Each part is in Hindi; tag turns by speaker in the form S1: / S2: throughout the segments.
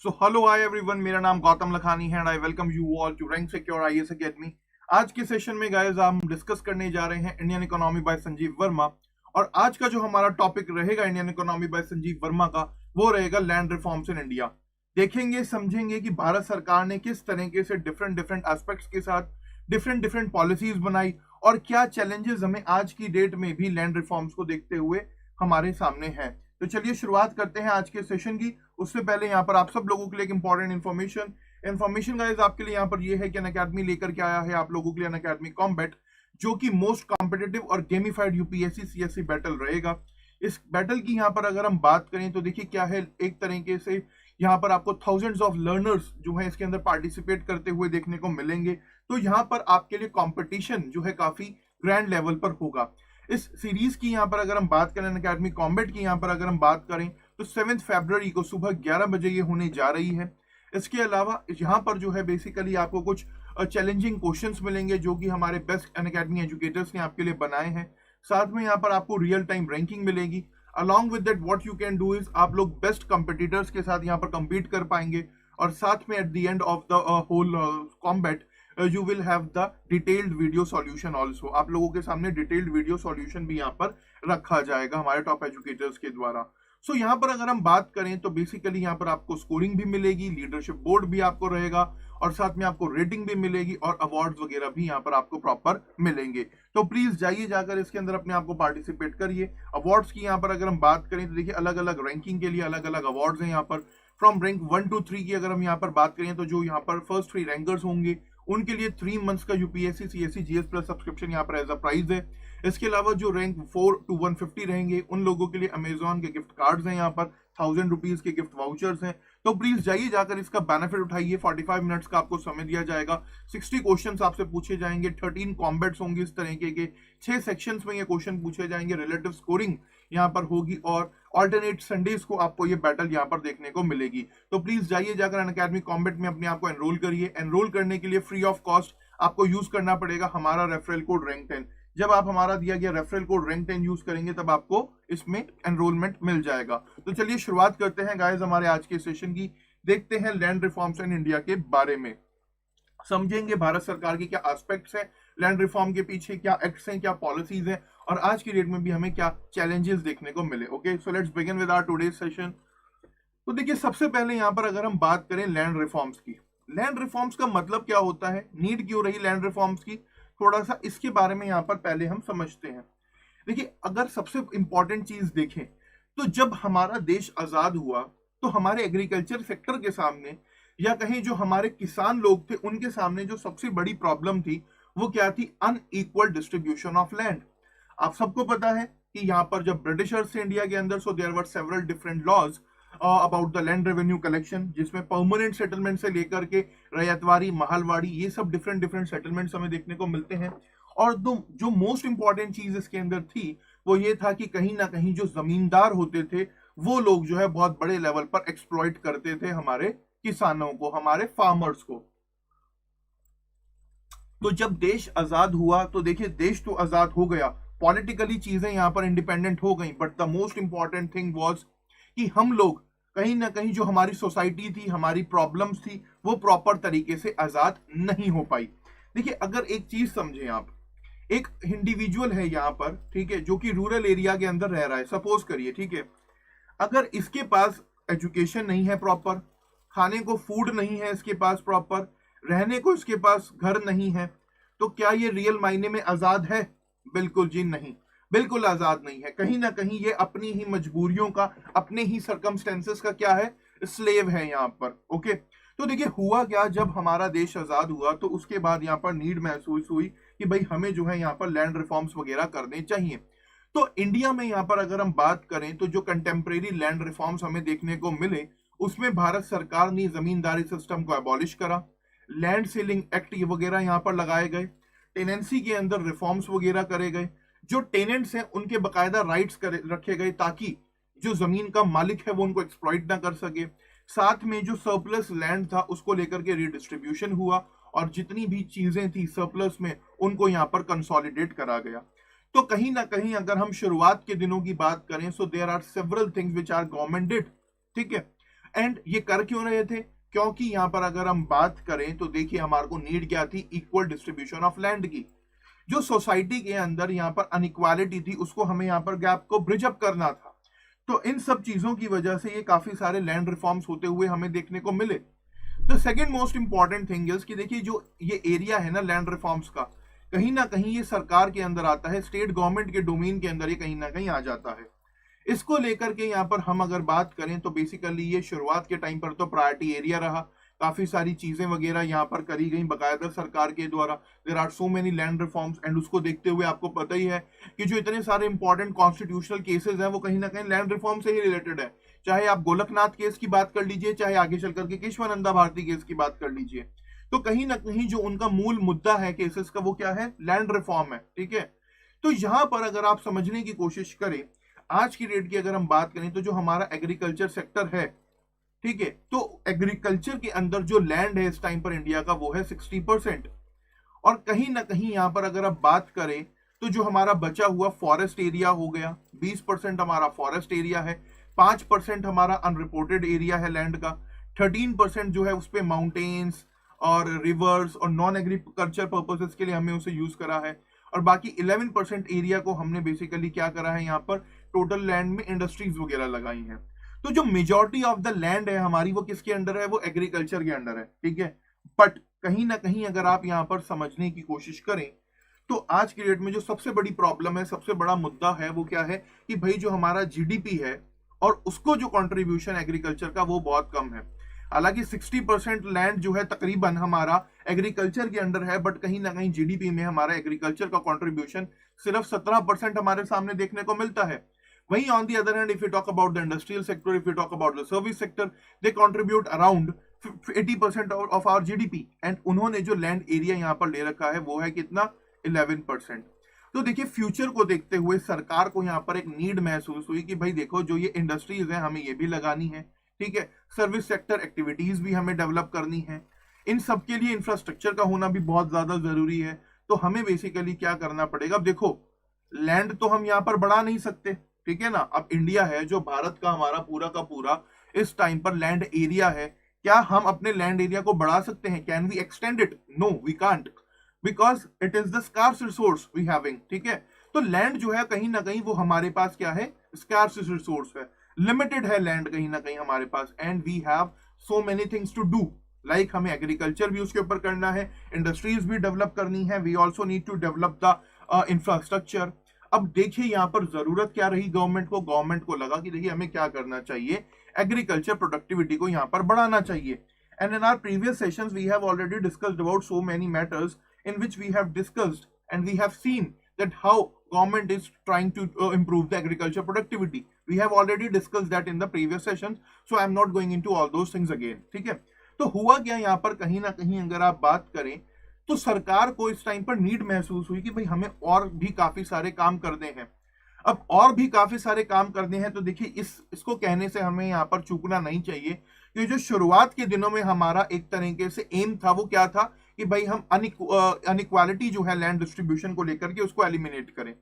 S1: सो हेलो हाय एवरीवन, मेरा नाम गौतम लखानी है and I welcome you all to rank secure IAS academy. आज के सेशन में गाइस हम डिस्कस करने जा रहे हैं Indian economy bye Sanjeev Verma. और आज का जो हमारा टॉपिक रहेगा Indian economy bye Sanjeev Verma का, वो रहेगा लैंड रिफॉर्म्स इन इंडिया। देखेंगे समझेंगे कि भारत सरकार ने किस तरीके से डिफरेंट डिफरेंट एस्पेक्ट्स के साथ डिफरेंट डिफरेंट पॉलिसीज बनाई और क्या चैलेंजेस हमें आज की डेट में भी लैंड रिफॉर्म्स को देखते हुए हमारे सामने हैं। तो चलिए शुरुआत करते हैं आज के सेशन की। उससे पहले यहाँ पर आप सब लोगों के लिए एक इंपॉर्टेंट इन्फॉर्मेशन गाइस आपके लिए यहाँ पर ये है कि अनअकैडमी लेकर के आया है आप लोगों के लिए अनअकैडमी कॉम्बैट, जो कि मोस्ट कॉम्पिटिटिव और गेमिफाइड यूपीएससी सीएससी बैटल रहेगा। इस बैटल की यहाँ पर अगर हम बात करें तो देखिए क्या है, एक तरीके से यहाँ पर आपको थाउजेंड्स ऑफ लर्नर्स जो है इसके अंदर पार्टिसिपेट करते हुए देखने को मिलेंगे। तो यहाँ पर आपके लिए कंपटीशन जो है काफी ग्रैंड लेवल पर होगा। इस सीरीज की यहाँ पर अगर हम बात करें, अनअकैडमी कॉम्बैट की यहाँ पर अगर हम बात करें तो 7 फरवरी को सुबह 11 बजे ये होने जा रही है। इसके अलावा यहाँ पर जो है बेसिकली आपको कुछ चैलेंजिंग क्वेश्चंस मिलेंगे जो कि हमारे बेस्ट अनअकैडमी एजुकेटर्स ने आपके लिए बनाए हैं। साथ में यहाँ पर आपको रियल टाइम रैंकिंग मिलेगी। Along with that what you can do is आप लोग बेस्ट कंपटीटर्स के साथ यहाँ पर compete कर पाएंगे। और साथ में at the end of the whole combat you will have the detailed video solution also. आप लोगों के सामने डिटेल्ड वीडियो सॉल्यूशन भी यहाँ पर रखा जाएगा हमारे टॉप एजुकेटर्स के द्वारा। सो यहाँ पर अगर हम बात करें तो बेसिकली यहाँ पर आपको स्कोरिंग भी मिलेगी, लीडरशिप बोर्ड भी आपको रहेगा और साथ में आपको रेटिंग भी मिलेगी और अवार्ड्स वगैरह भी यहाँ पर आपको प्रॉपर मिलेंगे। तो प्लीज जाइए जाकर इसके अंदर अपने आप को पार्टिसिपेट करिए। अवार्ड्स की यहाँ पर अगर हम बात करें तो देखिए अलग अलग रैंकिंग के लिए अलग अलग अवार्ड्स हैं यहाँ पर। फ्रॉम रैंक 1 to 3 की अगर हम यहाँ पर बात करें तो जो यहाँ पर फर्स्ट 3 रैंकर्स होंगे उनके लिए 3 मंथ्स का UPSC CSC GS plus subscription यहाँ पर एज अ प्राइज है। इसके अलावा जो रैंक 4 to 150 रहेंगे उन लोगों के लिए अमेजॉन के गिफ्ट कार्ड्स हैं, यहाँ पर 1000 रुपीज के गिफ्ट वाउचर्स हैं। तो प्लीज जाइए जाकर इसका बेनिफिट उठाइए। 45 मिनट्स का आपको समय दिया जाएगा। 60 क्वेश्चंस आपसे पूछे जाएंगे, 13 कॉम्बैट्स होंगे इस तरीके के, 6 सेक्शंस में ये क्वेश्चन पूछे जाएंगे, रिलेटिव स्कोरिंग यहाँ पर होगी और ऑल्टरनेट संडेज को आपको ये बैटल यहाँ पर देखने को मिलेगी। तो प्लीज जाइए जाकर अनअकैडमी कॉम्बैट में अपने आप को एनरोल करिए। एनरोल करने के लिए फ्री ऑफ कॉस्ट आपको यूज करना पड़ेगा हमारा रेफरल कोड रैंक 10। जब आप हमारा दिया गया रेफरल कोड रैंक 10 यूज करेंगे तब आपको इसमें एनरोलमेंट मिल जाएगा। तो चलिए शुरुआत करते हैं गाइस हमारे आज के सेशन की। देखते हैं लैंड रिफॉर्म्स इन इंडिया के बारे में, समझेंगे भारत सरकार की क्या एस्पेक्ट्स हैं लैंड रिफॉर्म के पीछे, क्या एक्ट्स हैं, क्या पॉलिसीज हैं और आज की डेट में भी हमें क्या चैलेंजेस देखने को मिले। Okay, so let's begin with our today's session. तो देखिए सबसे पहले यहाँ पर अगर हम बात करें लैंड रिफॉर्म्स की, लैंड रिफॉर्म्स का मतलब क्या होता है, नीड क्यों रही लैंड रिफॉर्म्स की, थोड़ा सा इसके बारे में यहाँ पर पहले हम समझते हैं। देखिए अगर सबसे इंपॉर्टेंट चीज देखें तो जब हमारा देश आजाद हुआ तो हमारे एग्रीकल्चर सेक्टर के सामने या कहीं जो हमारे किसान लोग थे उनके सामने जो सबसे बड़ी प्रॉब्लम थी वो क्या थी, अनइक्वल डिस्ट्रीब्यूशन ऑफ लैंड। आप सबको पता है कि यहाँ पर जब ब्रिटिशर्स थे इंडिया के अंदर, so there were several different laws about the land revenue collection, जिसमें परमानेंट सेटलमेंट से लेकर के रैयतवाड़ी, महलवाड़ी, ये सब डिफरेंट डिफरेंट सेटलमेंट्स हमें देखने को मिलते हैं। और जो मोस्ट इंपॉर्टेंट चीज इसके अंदर थी वो ये था कि कहीं ना कहीं जो जमींदार होते थे वो लोग जो है बहुत बड़े लेवल पर एक्सप्लॉइट करते थे हमारे किसानों को, हमारे फार्मर्स को। तो जब देश आजाद हुआ तो देखिए देश तो आजाद हो गया, पॉलिटिकली चीजें यहां पर इंडिपेंडेंट हो गई, but the most important thing was कि हम लोग कहीं ना कहीं जो हमारी सोसाइटी थी, हमारी प्रॉब्लम्स थी, वो प्रॉपर तरीके से आजाद नहीं हो पाई। देखिए अगर एक चीज समझें आप, एक इंडिविजुअल है यहाँ पर, ठीक है, जो कि रूरल एरिया के अंदर रह रहा है, सपोज करिए, ठीक है, अगर इसके पास एजुकेशन नहीं है प्रॉपर, खाने को फूड नहीं है इसके पास प्रॉपर, रहने को इसके पास घर नहीं है, तो क्या ये रियल मायने में आजाद है? बिल्कुल जी नहीं, बिल्कुल आजाद नहीं है। कहीं ना कहीं ये अपनी ही मजबूरियों का, अपने ही सरकमस्टेंसेस का क्या है, स्लेव है यहाँ पर। ओके, तो देखिए हुआ क्या, जब हमारा देश आजाद हुआ तो उसके बाद यहाँ पर नीड महसूस हुई कि भाई हमें जो है यहाँ पर लैंड रिफॉर्म्स वगैरह करने चाहिए। तो इंडिया में यहाँ पर अगर हम बात करें तो जो कंटेम्प्रेरी लैंड रिफॉर्म्स हमें देखने को मिले उसमें भारत सरकार ने जमींदारी सिस्टम को एबॉलिश करा, लैंड सीलिंग एक्ट वगैरह यहाँ पर लगाए गए, टेनेंसी के अंदर रिफॉर्म्स वगैरह करे गए, जो टेनेंट्स हैं उनके बकायदा राइट्स रखे गए ताकि जो जमीन का मालिक है वो उनको एक्सप्लॉइट ना कर सके। साथ में जो सरप्लस लैंड था उसको लेकर के रिडिस्ट्रीब्यूशन हुआ और जितनी भी चीजें थी सरप्लस में उनको यहाँ पर कंसोलिडेट करा गया। तो कहीं ना कहीं अगर हम शुरुआत के दिनों की बात करें, so there are several things which are government did, ठीक है, एंड ये कर क्यों रहे थे? क्योंकि यहाँ पर अगर हम बात करें तो देखिए हमारे को नीड क्या थी, इक्वल डिस्ट्रीब्यूशन ऑफ लैंड की। जो सोसाइटी के अंदर यहाँ पर अनइक्वालिटी थी उसको हमें यहाँ पर गैप को ब्रिज अप करना था। तो इन सब चीजों की वजह से ये काफी सारे लैंड रिफॉर्म्स होते हुए हमें देखने को मिले। The second most important thing is कि देखिए जो ये एरिया है ना लैंड रिफॉर्म्स का, कहीं ना कहीं ये सरकार के अंदर आता है, स्टेट गवर्नमेंट के डोमेन के अंदर ये कहीं ना कहीं आ जाता है। इसको लेकर के यहाँ पर हम अगर बात करें तो बेसिकली ये शुरुआत के टाइम पर तो प्रायोरिटी एरिया रहा, काफी सारी चीजें वगैरह यहाँ पर करी गई बकायदा सरकार के द्वारा। There are so many land reforms and उसको देखते हुए आपको पता ही है कि जो इतने सारे इंपॉर्टेंट कॉन्स्टिट्यूशनल केसेस हैं वो कहीं ना कहीं लैंड रिफॉर्म से ही रिलेटेड है। चाहे आप गोलकनाथ केस की बात कर लीजिए, चाहे आगे चल करके केशवानंदा भारती केस की बात कर लीजिए, तो कहीं ना कहीं जो उनका मूल मुद्दा है केसेस का वो क्या है, लैंड रिफॉर्म है। ठीक है, तो यहां पर अगर आप समझने की कोशिश करें आज की डेट की अगर हम बात करें तो जो हमारा एग्रीकल्चर सेक्टर है, ठीक है, तो एग्रीकल्चर के अंदर जो लैंड है इस टाइम पर इंडिया का वो है 60%। और कहीं ना कहीं यहां पर अगर आप बात करें तो जो हमारा बचा हुआ फॉरेस्ट एरिया हो गया, 20% हमारा फॉरेस्ट एरिया है, 5% हमारा अनरिपोर्टेड एरिया है लैंड का, 13% जो है उस पे माउंटेन्स और रिवर्स और नॉन एग्रीकल्चर पर्पसेस के लिए हमने उसे यूज करा है, और बाकी 11% एरिया को हमने बेसिकली क्या करा है, यहाँ पर टोटल लैंड में इंडस्ट्रीज वगैरह लगाई हैं। तो जो मेजॉरिटी ऑफ द लैंड है हमारी वो किसके अंडर है, वो एग्रीकल्चर के अंडर है। ठीक है, बट कहीं ना कहीं अगर आप यहाँ पर समझने की कोशिश करें तो आज की डेट में जो सबसे बड़ी प्रॉब्लम है, सबसे बड़ा मुद्दा है वो क्या है कि भाई जो हमारा जीडीपी है और उसको जो कंट्रीब्यूशन एग्रीकल्चर का वो बहुत कम है। हालांकि 60% लैंड जो है तकरीबन हमारा एग्रीकल्चर के अंडर है, बट कहीं ना कहीं जीडीपी में हमारा एग्रीकल्चर का कंट्रीब्यूशन सिर्फ 17% हमारे सामने देखने को मिलता है। वहीं on the other hand if you talk about the industrial sector, if you talk about the service sector, they contribute around 80% of our GDP, and उन्होंने जो लैंड एरिया यहाँ पर ले रखा है वो है कितना, 11%। तो देखिए फ्यूचर को देखते हुए सरकार को यहाँ पर एक नीड महसूस हुई कि भाई देखो जो ये इंडस्ट्रीज है हमें ये भी लगानी है, ठीक है, सर्विस सेक्टर एक्टिविटीज भी हमें डेवलप करनी है, इन सब के लिए इंफ्रास्ट्रक्चर का होना भी बहुत ज्यादा जरूरी है। तो हमें बेसिकली क्या करना पड़ेगा, अब देखो लैंड तो हम यहाँ पर बढ़ा नहीं सकते, ठीक है ना। अब इंडिया है जो भारत का हमारा पूरा का पूरा इस टाइम पर लैंड एरिया है, क्या हम अपने लैंड एरिया को बढ़ा सकते हैं, can we extend it, no we can't, because it is the scarce resource we having. ठीक है, तो लैंड जो है कहीं ना कहीं वो हमारे पास क्या है, स्कार्स रिसोर्स है, लिमिटेड है लैंड कहीं ना कहीं हमारे पास, and we have so many things to do, like हमें एग्रीकल्चर भी उसके ऊपर करना है, इंडस्ट्रीज भी डेवलप करनी है, we also need to develop the infrastructure. अब देखिए यहाँ पर जरूरत क्या रही गवर्नमेंट को लगा कि देखिए हमें क्या करना चाहिए, एग्रीकल्चर प्रोडक्टिविटी को यहाँ पर बढ़ाना चाहिए। And in our previous sessions we have already discussed about so many matters in which we have discussed and we have seen that how government is trying to improve the agriculture productivity. We have already discussed that in the previous sessions, so I am not going into all those things again. ठीक है, तो हुआ क्या यहाँ पर कहीं ना कहीं अगर आप बात करें तो सरकार को इस टाइम पर नीड महसूस हुई कि भाई हमें और भी काफी सारे काम करने हैं। अब और भी काफी सारे काम करने हैं तो देखिए इसको कहने से हमें यहाँ पर चूकना नहीं चाहिए कि जो शुरुआत के दिनों में हमारा एक तरीके से एम था वो क्या था कि भाई हम अनइक्वालिटी जो है लैंड डिस्ट्रीब्यूशन को लेकर के उसको एलिमिनेट करें,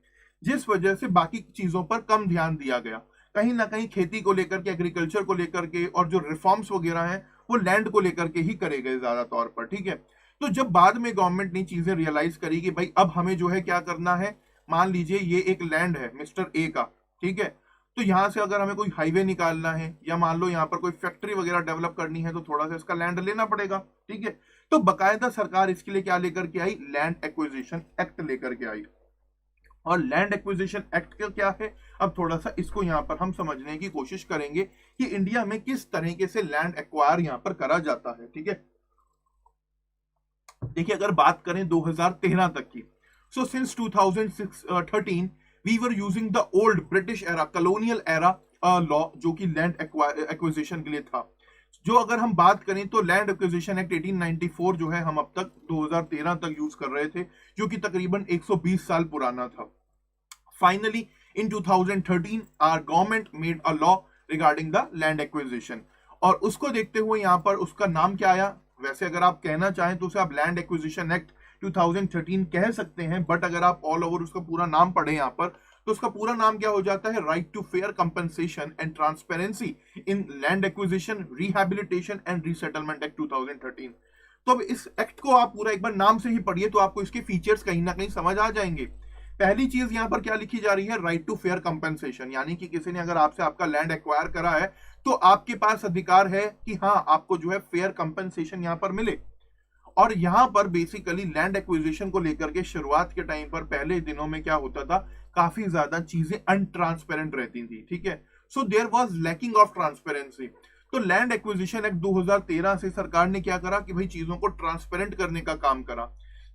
S1: जिस वजह से बाकी चीजों पर कम ध्यान दिया गया, कहीं ना कहीं खेती को लेकर के, एग्रीकल्चर को लेकर के, और जो रिफॉर्म्स वगैरह हैं वो लैंड को लेकर के ही करे गए ज्यादा तौर पर। ठीक है, तो जब बाद में गवर्नमेंट ने चीजें रियलाइज करी कि भाई अब हमें जो है क्या करना है, मान लीजिए ये एक लैंड है मिस्टर ए का, ठीक है, तो यहां से अगर हमें कोई हाईवे निकालना है या मान लो यहाँ पर कोई फैक्ट्री वगैरह डेवलप करनी है तो थोड़ा सा इसका लैंड लेना पड़ेगा। ठीक है, तो बकायदा सरकार इसके लिए क्या लेकर के आई, लैंड एक्विजिशन एक्ट लेकर के आई। और लैंड एक्विजिशन एक्ट का क्या है, अब थोड़ा सा इसको यहाँ पर हम समझने की कोशिश करेंगे कि इंडिया में किस तरीके से लैंड एक्वायर यहाँ पर करा जाता है। ठीक है, देखिए अगर बात करें 2013 तक की, so since 2013 we were using the old British era, colonial era law, जो कि लैंड एक्विजिशन के लिए था। जो अगर हम बात करें तो लैंड एक्विजिशन एक्ट 1894 जो है हम अब तक 2013 तक यूज कर रहे थे, जो कि तकरीबन 120 साल पुराना था। Finally in 2013 our government made a law regarding the land acquisition, और उसको देखते हुए यहाँ पर उसका नाम क्या आया, वैसे अगर आप कहना चाहें तो उसे आप लैंड एक्विजिशन एक्ट 2013 कह सकते हैं, बट अगर आप ऑल ओवर उसका पूरा नाम पढ़े यहाँ पर तो उसका पूरा नाम क्या हो जाता है? Right to fair compensation and transparency in land acquisition, rehabilitation and resettlement act 2013। तो अब इस एक्ट को आप पूरा एक बार नाम से ही पढ़िए तो आपको इसके फीचर्स कहीं ना कहीं समझ आ जाएंगे। पहली चीज यहां पर क्या लिखी जा रही है? राइट टू फेयर कंपनसेशन, यानी कि किसी ने अगर आपसे आपका लैंड एक्वायर करा है तो आपके पास अधिकार है कि हाँ, आपको जो है फेयर कंपनसेशन यहां पर मिले। और यहां पर बेसिकली लैंड एक्विजिशन को लेकर के शुरुआत के टाइम पर पहले दिनों में क्या होता था, काफी ज्यादा चीजें अनट्रांसपेरेंट रहती थी, ठीक है। So there was lacking of transparency. तो लैंड एक्विजिशन एक्ट 2013 से सरकार ने क्या करा कि भाई चीजों को ट्रांसपेरेंट करने का काम करा।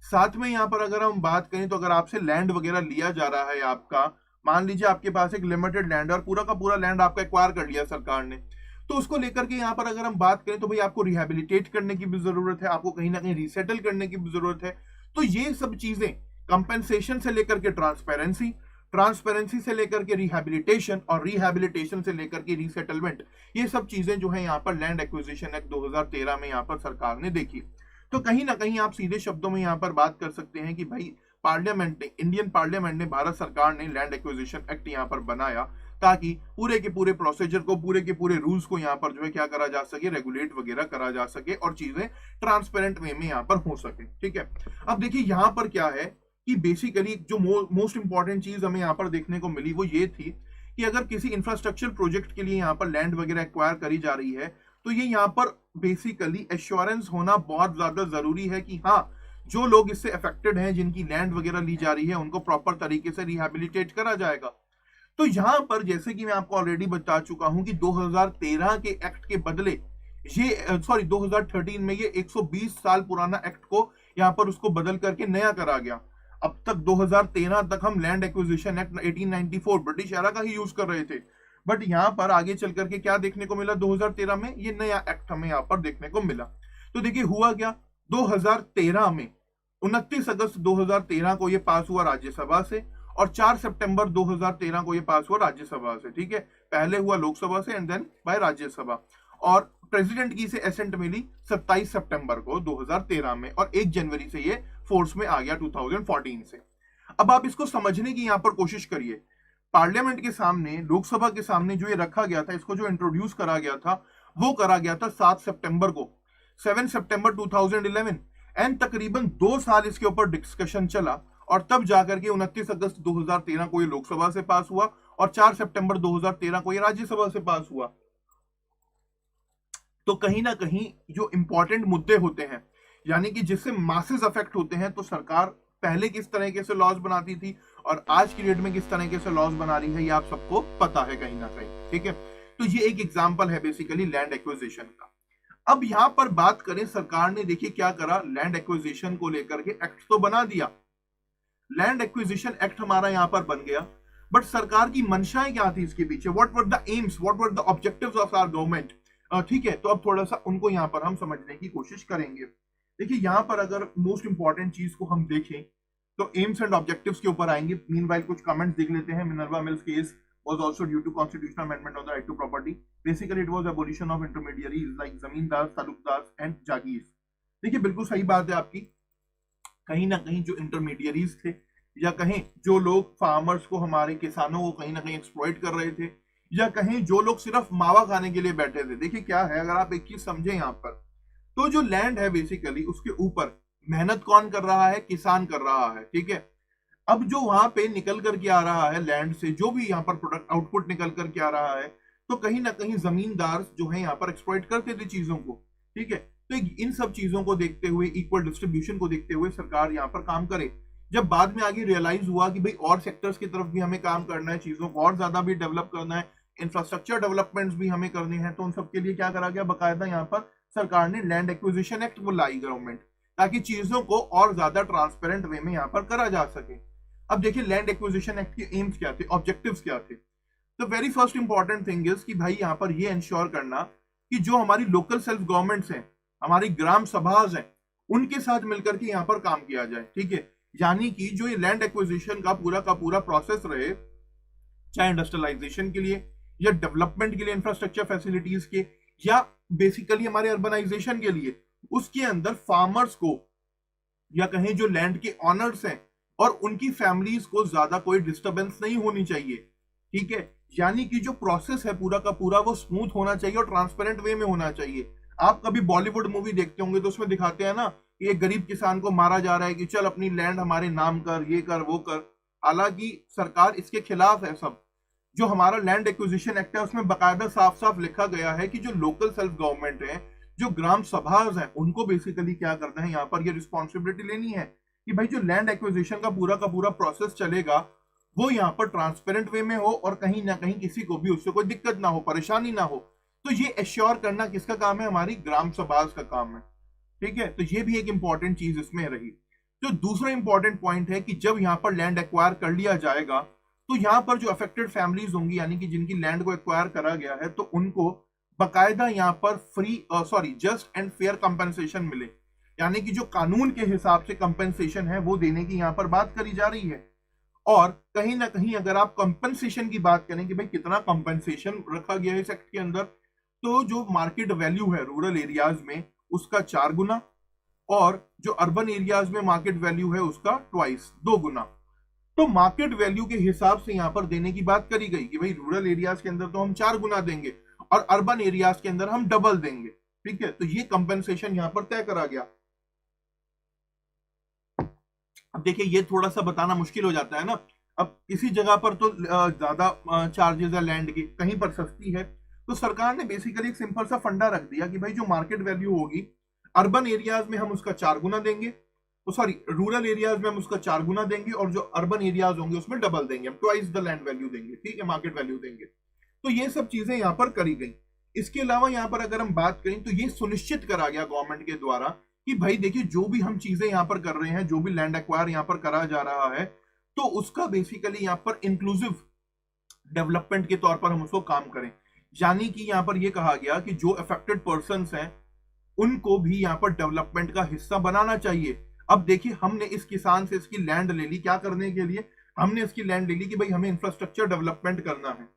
S1: साथ में यहां पर अगर हम बात करें तो अगर आपसे लैंड वगैरह लिया जा रहा है, आपका मान लीजिए आपके पास एक लिमिटेड लैंड और पूरा का पूरा लैंड आपका एक्वायर कर लिया सरकार ने, तो उसको लेकर के यहां पर अगर हम बात करें तो भाई आपको रिहेबिलिटेट करने की भी जरूरत है, आपको कहीं ना कहीं रीसेटल करने की भी जरूरत है। तो ये सब चीजें कंपेंसेशन से लेकर के ट्रांसपेरेंसी, ट्रांसपेरेंसी से लेकर के रिहेबिलिटेशन और रिहेबिलिटेशन से लेकर के रीसेटलमेंट, ये सब चीजें जो है यहाँ पर लैंड एक्विजिशन एक्ट 2013 में यहाँ पर सरकार ने देखी। तो कहीं ना कहीं आप सीधे शब्दों में यहाँ पर बात कर सकते हैं कि भाई पार्लियामेंट ने, इंडियन पार्लियामेंट ने, भारत सरकार ने लैंड एक्विजिशन एक्ट यहाँ पर बनाया ताकि पूरे के पूरे प्रोसीजर को, पूरे के पूरे रूल्स को यहाँ पर जो है क्या करा जा सके, रेगुलेट वगैरह करा जा सके और चीजें ट्रांसपेरेंट वे में यहाँ पर हो सके, ठीक है। अब देखिए यहाँ पर क्या है कि बेसिकली जो मोस्ट इंपॉर्टेंट चीज हमें यहाँ पर देखने को मिली वो ये थी कि अगर किसी इंफ्रास्ट्रक्चर प्रोजेक्ट के लिए यहाँ पर लैंड वगैरह एक्वायर करी जा रही है तो ये यहाँ पर बेसिकली एश्योरेंस होना बहुत ज्यादा जरूरी है कि हाँ, जो लोग इससे अफेक्टेड हैं, जिनकी लैंड वगैरह ली जा रही है, उनको प्रॉपर तरीके से रिहेबिलिटेट करा जाएगा। तो यहां पर जैसे कि मैं आपको ऑलरेडी बता चुका हूं कि 2013 के एक्ट के बदले ये 2013 में ये 120 साल पुराना एक्ट को यहां पर उसको बदल करके नया करा गया। अब तक 2013 तक हम land acquisition act 1894 British era का ही यूज कर रहे थे, बट यहां पर आगे चल करके क्या देखने को मिला, 2013 में ये नया एक्ट हमें यहां पर देखने को मिला। तो देखिए हुआ क्या, 2013 में 29 अगस्त 2013 को ये पास हुआ राज्यसभा से और 4 सितंबर 2013 को ये पास हुआ राज्यसभा से, ठीक है। पहले हुआ लोकसभा से एंड देन बाय राज्यसभा, और प्रेसिडेंट की से एसेंट मिली 27 सितंबर को 2013 में और 1 जनवरी से ये फोर्स में आ गया 2014 से। अब आप इसको समझने की यहां पर कोशिश करिए। पार्लियामेंट के सामने, लोकसभा के सामने जो ये रखा गया था, इसको जो इंट्रोड्यूस करा गया था वो करा गया था 7 सितंबर को, 7 सितंबर 2011, एंड तकरीबन 2 साल इसके ऊपर डिस्कशन चला और तब जाकर के 29 अगस्त 2013 को ये लोकसभा से पास हुआ और 4 सितंबर 2013 को ये राज्यसभा से पास हुआ। तो कहीं ना कहीं जो इंपॉर्टेंट मुद्दे होते हैं, यानी कि जिससे मासेस अफेक्ट होते हैं, तो सरकार पहले किस तरीके से लॉज बनाती थी और आज की डेट में किस तरीके से लॉज बना रही है, ये आप सबको पता है कहीं ना कहीं, ठीक है। तो ये एक एग्जांपल है बेसिकली लैंड एक्विजिशन का। अब यहां पर बात करें, सरकार ने देखिए क्या करा, लैंड एक्विजिशन को लेकर के एक्ट तो बना दिया, लैंड एक्विजिशन एक्ट हमारा यहां पर बन गया, बट सरकार की मंशाएं क्या थी इसके पीछे, what were the aims, what were the objectives of our government, ठीक है। तो अब थोड़ा सा उनको यहां पर हम समझने की कोशिश करेंगे। देखिए यहां पर अगर मोस्ट इंपॉर्टेंट चीज को हम देखें तो एम्स एंड ऑब्जेक्टिव्स के ऊपर आएंगे। मीनवाइल कुछ कमेंट्स देख लेते हैं। Minerva mills case was also due to constitutional amendment of the right to property. Basically, it was abolition of intermediaries like zamindars, talukdars and jagirs. देखिए बिल्कुल सही बात है आपकी। कहीं ना कहीं जो इंटरमीडियरीज थे या कहें जो लोग फार्मर्स को, हमारे किसानों को कहीं ना कहीं एक्सप्लॉइट कर रहे थे, या कहें जो लोग सिर्फ मावा खाने के लिए बैठे थे। देखिए क्या है, अगर आप एक चीज समझे यहाँ पर, तो जो लैंड है बेसिकली उसके ऊपर मेहनत कौन कर रहा है, किसान कर रहा है, ठीक है। अब जो वहां पे निकल करके आ रहा है लैंड से, जो भी यहाँ पर प्रोडक्ट आउटपुट निकल करके आ रहा है, तो कहीं ना कहीं जमींदार जो है यहाँ पर एक्सप्लॉइट करते थे चीजों को, ठीक है। तो इन सब चीजों को देखते हुए, इक्वल डिस्ट्रीब्यूशन को देखते हुए सरकार यहाँ पर काम करे। जब बाद में आगे रियलाइज हुआ कि भाई और सेक्टर्स की तरफ भी हमें काम करना है, चीजों को और ज्यादा भी डेवलप करना है, इंफ्रास्ट्रक्चर डेवलपमेंट्स भी हमें करने हैं, तो उन सबके लिए क्या करा गया, बकायदा यहाँ पर सरकार ने लैंड एक्विजिशन एक्ट को लाई गवर्नमेंट, ताकि चीजों को और ज्यादा ट्रांसपेरेंट वे में यहाँ पर करा जा सके। अब देखिए लैंड एक्विजिशन एक्ट के एम्स क्या थे, ऑब्जेक्टिव्स क्या थे। तो very first important thing is कि भाई यहाँ पर ये इंश्योर करना कि जो हमारी लोकल सेल्फ गवर्नमेंट्स हैं, हमारी ग्राम सभाज हैं, उनके साथ मिलकर के यहाँ पर काम किया जाए, ठीक है। यानी कि जो ये लैंड एक्विजिशन का पूरा प्रोसेस रहे, चाहे इंडस्ट्रियलाइजेशन के लिए या डेवलपमेंट के लिए, इंफ्रास्ट्रक्चर फैसिलिटीज के, या बेसिकली हमारे अर्बनाइजेशन के लिए, उसके अंदर फार्मर्स को या कहें जो लैंड के ऑनर्स हैं और उनकी फैमिलीज को ज्यादा कोई डिस्टरबेंस नहीं होनी चाहिए। ठीक है, यानी कि जो प्रोसेस है पूरा का पूरा वो स्मूथ होना चाहिए और ट्रांसपेरेंट वे में होना चाहिए। आप कभी बॉलीवुड मूवी देखते होंगे तो उसमें दिखाते हैं ना कि एक गरीब किसान को मारा जा रहा है कि चल अपनी लैंड हमारे नाम कर, ये कर वो कर। हालांकि सरकार इसके खिलाफ है सब। जो हमारा लैंड एक्विजिशन एक्ट है उसमें बकायदा साफ साफ लिखा गया है कि जो लोकल सेल्फ गवर्नमेंट है, जो ग्राम सभाज हैं, उनको बेसिकली क्या करना है, यहाँ पर ये रिस्पॉन्सिबिलिटी लेनी है कि भाई जो लैंड एक्विजिशन का पूरा प्रोसेस चलेगा वो यहाँ पर ट्रांसपेरेंट वे में हो और कहीं ना कहीं किसी को भी उससे कोई दिक्कत ना हो, परेशानी ना हो। तो ये एश्योर करना किसका काम है? हमारी ग्राम सभा का काम है। ठीक है, तो ये भी एक इंपॉर्टेंट चीज इसमें रही। जो दूसरा इंपॉर्टेंट पॉइंट है कि जब यहाँ पर लैंड एक्वायर कर लिया जाएगा तो यहाँ पर जो अफेक्टेड फैमिलीज होंगी, यानी कि जिनकी लैंड को एक्वायर करा गया है, तो उनको बकायदा यहाँ पर जस्ट एंड फेयर कंपेंसेशन मिले। यानी कि जो कानून के हिसाब से कंपेंसेशन है वो देने की यहाँ पर बात करी जा रही है। और कहीं ना कहीं अगर आप कंपेंसेशन की बात करें कि भाई कितना कंपेंसेशन रखा गया है इस एक्ट के अंदर, तो जो मार्केट वैल्यू है रूरल एरियाज में उसका 4 गुना और जो अर्बन एरियाज में मार्केट वैल्यू है उसका ट्वाइस, 2 गुना। तो मार्केट वैल्यू के हिसाब से यहां पर देने की बात करी गई कि भाई रूरल एरियाज के अंदर तो हम 4 गुना देंगे और अर्बन एरियाज के अंदर हम डबल देंगे। ठीक है, तो ये कंपेंसेशन यहां पर तय करा गया। अब देखिए ये थोड़ा सा बताना मुश्किल हो जाता है ना। अब किसी जगह पर तो ज्यादा चार्जेस है लैंड की, कहीं पर सस्ती है, तो सरकार ने बेसिकली एक सिंपल सा फंडा रख दिया कि भाई जो मार्केट वैल्यू होगी अर्बन एरियाज में हम उसका 4 गुना देंगे, तो सॉरी रूरल एरियाज में हम उसका 4 गुना देंगे और जो अर्बन एरियाज होंगे उसमें डबल देंगे, हम ट्वाइस द लैंड वैल्यू देंगे। ठीक है, मार्केट वैल्यू देंगे। तो ये सब चीजें यहाँ पर करी गई। इसके अलावा यहाँ पर अगर हम बात करें तो ये सुनिश्चित करा गया गवर्नमेंट के द्वारा कि भाई देखिए जो भी हम चीजें यहाँ पर कर रहे हैं, जो भी लैंड एक्वायर यहाँ पर करा जा रहा है, तो उसका बेसिकली यहाँ पर इंक्लूसिव डेवलपमेंट के तौर पर हम उसको काम करें। यानी कि यहाँ पर यह कहा गया कि जो अफेक्टेड पर्संस हैं उनको भी यहाँ पर डेवलपमेंट का हिस्सा बनाना चाहिए। अब देखिए हमने इस किसान से इसकी लैंड ले ली, क्या करने के लिए? हमने इसकी लैंड ले ली कि भाई हमें इंफ्रास्ट्रक्चर डेवलपमेंट करना है।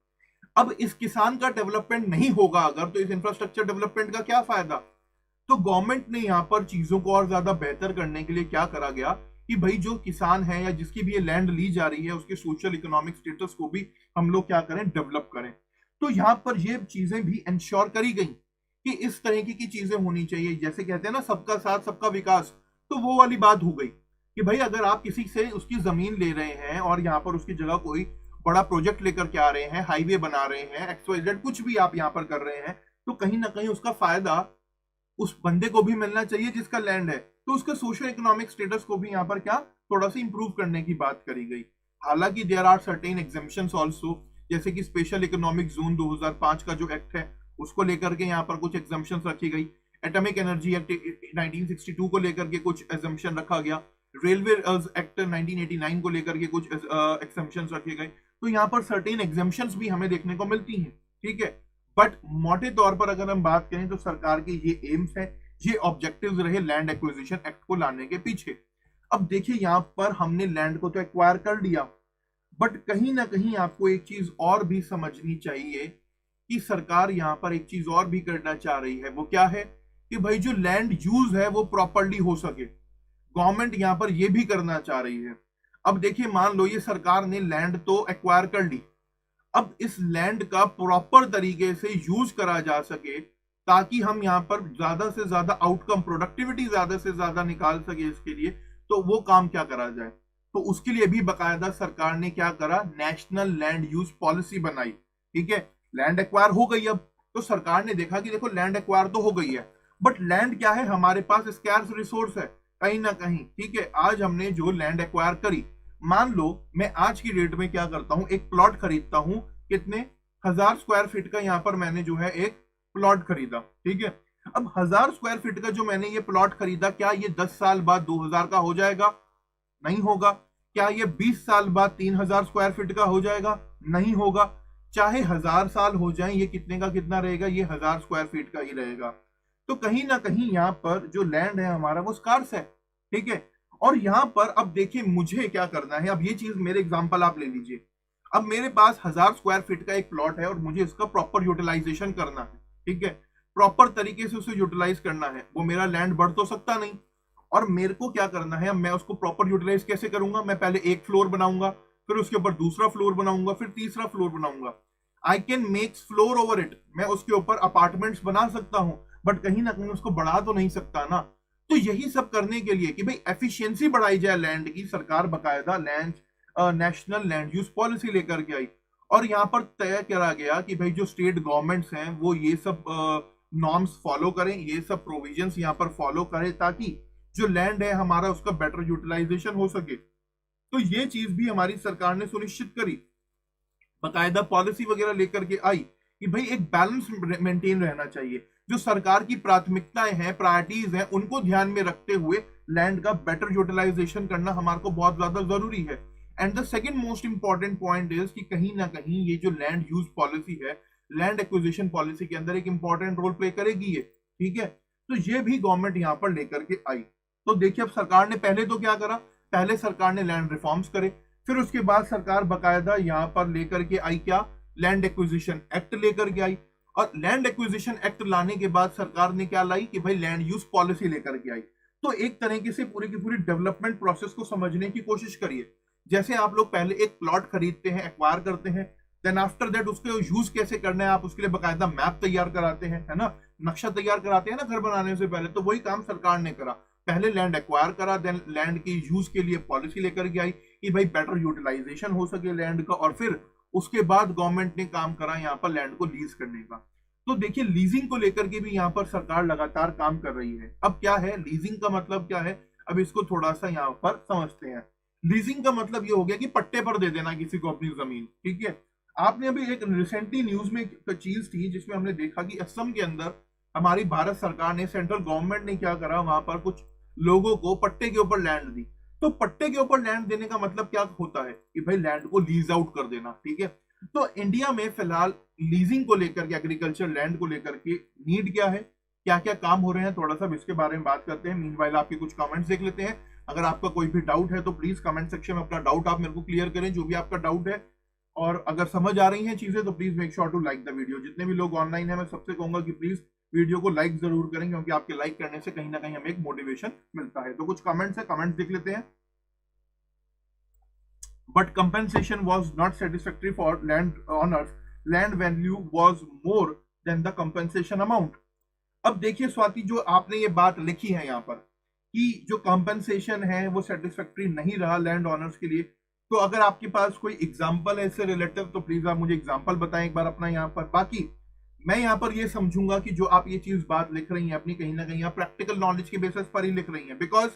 S1: अब इस किसान का डेवलपमेंट नहीं होगा अगर, तो इस इंफ्रास्ट्रक्चर डेवलपमेंट का क्या फायदा? तो गवर्नमेंट ने यहाँ पर चीजों को और ज्यादा बेहतर करने के लिए क्या करा गया कि भाई जो किसान है या जिसकी भी ये लैंड ली जा रही है उसके सोशल इकोनॉमिक स्टेटस को भी हम लोग क्या करें, डेवलप करें। तो यहाँ पर ये चीजें भी इंश्योर करी गई कि इस तरह की चीजें होनी चाहिए। जैसे कहते हैं ना सबका साथ सबका विकास, तो वो वाली बात हो गई कि भाई अगर आप किसी से उसकी जमीन ले रहे हैं और यहाँ पर उसकी जगह कोई बड़ा प्रोजेक्ट लेकर के आ रहे हैं, हाईवे बना रहे हैं, XYZ कुछ भी आप यहाँ पर कर रहे हैं, तो कहीं ना कहीं उसका फायदा उस बंदे को भी मिलना चाहिए जिसका लैंड है। तो उसका सोशल इकोनॉमिक स्टेटस को भी यहाँ पर क्या थोड़ा सा इंप्रूव करने की बात करी गई। हालांकि there are certain exemptions also, जैसे कि स्पेशल इकोनॉमिक जोन 2005 का जो एक्ट है उसको लेकर के यहाँ पर कुछ एग्जाम्पशंस रखी गई। एटॉमिक एनर्जी एक्ट 1962 को लेकर के कुछ एग्जाम्पशन रखा गया। रेलवे एक्ट 1989 को लेकर के कुछ एग्जाम्पशंस रखे गए। तो यहाँ पर सर्टेन एग्जाम्पशंस भी हमें देखने को मिलती हैं। ठीक है, बट मोटे तौर पर अगर हम बात करें तो सरकार के ये एम्स है, ये ऑब्जेक्टिव्स रहे लैंड एक्विजिशन एक्ट को लाने के पीछे। अब देखिए यहाँ पर हमने लैंड को तो एक्वायर कर लिया, बट कहीं ना कहीं आपको एक चीज और भी समझनी चाहिए कि सरकार यहाँ पर एक चीज और भी करना चाह रही है। वो क्या है कि भाई जो लैंड यूज है वो प्रॉपरली हो सके, गवर्नमेंट यहाँ पर ये भी करना चाह रही है। अब देखिए मान लो ये सरकार ने लैंड तो एक्वायर कर ली, अब इस लैंड का प्रॉपर तरीके से यूज करा जा सके ताकि हम यहाँ पर ज्यादा से ज्यादा आउटकम, प्रोडक्टिविटी ज्यादा से ज्यादा निकाल सके इसके लिए, तो वो काम क्या करा जाए? तो उसके लिए भी बकायदा सरकार ने क्या करा, नेशनल लैंड यूज पॉलिसी बनाई। ठीक है, लैंड एक्वायर हो गई, अब तो सरकार ने देखा कि देखो लैंड एक्वायर तो हो गई है, बट लैंड क्या है, हमारे पास स्कैर्स रिसोर्स है कहीं ना कहीं। ठीक है, आज हमने जो लैंड एक्वायर करी, मान लो मैं आज की डेट में क्या करता हूं, एक प्लॉट खरीदता हूं, कितने 1000 स्क्वायर फीट का यहाँ पर मैंने जो है एक प्लॉट खरीदा। ठीक है, अब 1000 स्क्वायर फीट का जो मैंने ये प्लॉट खरीदा, क्या ये 10 साल बाद 2000 का हो जाएगा? नहीं होगा। क्या ये 20 साल बाद 3000 स्क्वायर फीट का हो जाएगा? नहीं होगा। चाहे 1000 साल हो जाए, ये कितने का कितना रहेगा, ये 1000 स्क्वायर फीट का ही रहेगा। तो कहीं ना कहीं यहाँ पर जो लैंड है हमारा वो स्कार्स है। ठीक है, और यहाँ पर अब देखिए मुझे क्या करना है, अब ये चीज मेरे एग्जांपल आप ले लीजिए। अब मेरे पास 1000 स्क्वायर फीट का एक प्लॉट है और मुझे इसका प्रॉपर यूटिलाइजेशन करना है। ठीक है, प्रॉपर तरीके से उसे यूटिलाइज करना है। वो मेरा लैंड बढ़ तो सकता नहीं, और मेरे को क्या करना है, मैं उसको प्रॉपर यूटिलाइज कैसे करूंगा, मैं पहले एक फ्लोर बनाऊंगा, फिर उसके ऊपर दूसरा फ्लोर बनाऊंगा, फिर तीसरा फ्लोर बनाऊंगा। I can make floor over it, मैं उसके ऊपर अपार्टमेंट्स बना सकता हूं, बट कहीं ना कहीं उसको बढ़ा तो नहीं सकता ना। तो यही सब करने के लिए कि भाई एफिशिएंसी बढ़ाई जाए लैंड की, सरकार बकायदा land national land use policy लेकर के आई। और यहाँ पर तय करा गया कि भाई जो स्टेट गवर्नमेंट्स हैं वो ये सब नॉर्म्स फॉलो करें, ये सब प्रोविजंस यहाँ पर फॉलो करें, ताकि जो लैंड है हमारा उसका बेटर यूटिलाइजेशन हो सके। तो ये चीज भी हमारी सरकार ने सुनिश्चित करी, बकायदा पॉलिसी वगैरह लेकर के आई कि भाई एक बैलेंस मेंटेन रहना चाहिए। जो सरकार की प्राथमिकताएं हैं, प्रायोरिटीज हैं, उनको ध्यान में रखते हुए लैंड का बेटर यूटिलाइजेशन करना हमारे को बहुत ज्यादा जरूरी है। And the second most important point is कि कहीं ना कहीं ये जो लैंड यूज पॉलिसी है, लैंड एक्विजिशन पॉलिसी के अंदर एक इंपॉर्टेंट रोल प्ले करेगी ये, ठीक है। तो ये भी गवर्नमेंट यहाँ पर लेकर के आई। तो देखिए अब सरकार ने पहले तो क्या करा, पहले सरकार ने लैंड रिफॉर्म्स करे, फिर उसके बाद सरकार बकायदा यहाँ पर लेकर के आई क्या, लैंड एक्विजिशन एक्ट लेकर के आई। और लैंड एक्विजिशन एक्ट लाने के बाद सरकार ने क्या लाई कि भाई लैंड यूज पॉलिसी लेकर के आई। तो एक तरीके से पूरी की पूरी डेवलपमेंट प्रोसेस को समझने की कोशिश करिए। जैसे आप लोग पहले एक प्लॉट खरीदते हैं, एक्वायर करते हैं, देन आफ्टर दैट उसको यूज कैसे करना है आप उसके लिए बकायदा मैप तैयार कराते हैं, है ना, नक्शा तैयार कराते हैं ना घर बनाने से पहले। तो वही काम सरकार ने करा, पहले लैंड एक्वायर करा, देन लैंड की यूज के लिए पॉलिसी लेकर के आई कि भाई बेटर यूटिलाइजेशन हो सके लैंड का, और फिर उसके बाद गवर्नमेंट ने काम करा यहाँ पर लैंड को लीज करने का। तो देखिए लीजिंग को लेकर के भी यहाँ पर सरकार लगातार काम कर रही है। अब क्या है लीजिंग का मतलब क्या है, अब इसको थोड़ा सा यहाँ पर समझते हैं। लीजिंग का मतलब ये हो गया कि पट्टे पर दे देना किसी को अपनी जमीन, ठीक है। आपने अभी एक रिसेंटली न्यूज में एक चीज थी जिसमें हमने देखा कि असम के अंदर हमारी भारत सरकार ने, सेंट्रल गवर्नमेंट ने क्या करा, वहां पर कुछ लोगों को पट्टे के ऊपर लैंड दी। तो पट्टे के ऊपर लैंड देने का मतलब क्या होता है कि भाई लैंड को लीज आउट कर देना, ठीक है। तो इंडिया में फिलहाल लीजिंग को लेकर के, एग्रीकल्चर लैंड को लेकर के नीड क्या है, क्या क्या काम हो रहे हैं, थोड़ा सा इसके बारे में बात करते हैं। मीनवाइल आपके कुछ कमेंट्स देख लेते हैं। अगर आपका कोई भी डाउट है तो प्लीज कमेंट सेक्शन में अपना डाउट आप मेरे को क्लियर करें, जो भी आपका डाउट है। और अगर समझ आ रही हैं चीजें तो please make sure to like the video. जितने भी लोग ऑनलाइन है मैं सबसे कहूंगा कि प्लीज वीडियो को लाइक जरूर करें, क्योंकि आपके लाइक करने से कहीं ना कहीं हमें एक मोटिवेशन मिलता है। तो कुछ कमेंट्स है, कमेंट्स देख लेते हैं। But compensation was not satisfactory for land owners, land value was more than the compensation amount. अब देखिए स्वाति, जो आपने ये बात लिखी है यहाँ पर कि जो कंपेंसेशन है वो सेटिस्फैक्टरी नहीं रहा लैंड ओनर्स के लिए, तो अगर आपके पास कोई एग्जांपल है इससे रिलेटिव तो प्लीज आप मुझे एग्जांपल बताएं एक बार अपना यहाँ पर। बाकी मैं यहाँ पर ये समझूंगा कि जो आप ये चीज बात लिख रही हैं अपनी, कहीं ना कहीं आप प्रैक्टिकल नॉलेज के बेसिस पर ही लिख रही हैं। बिकॉज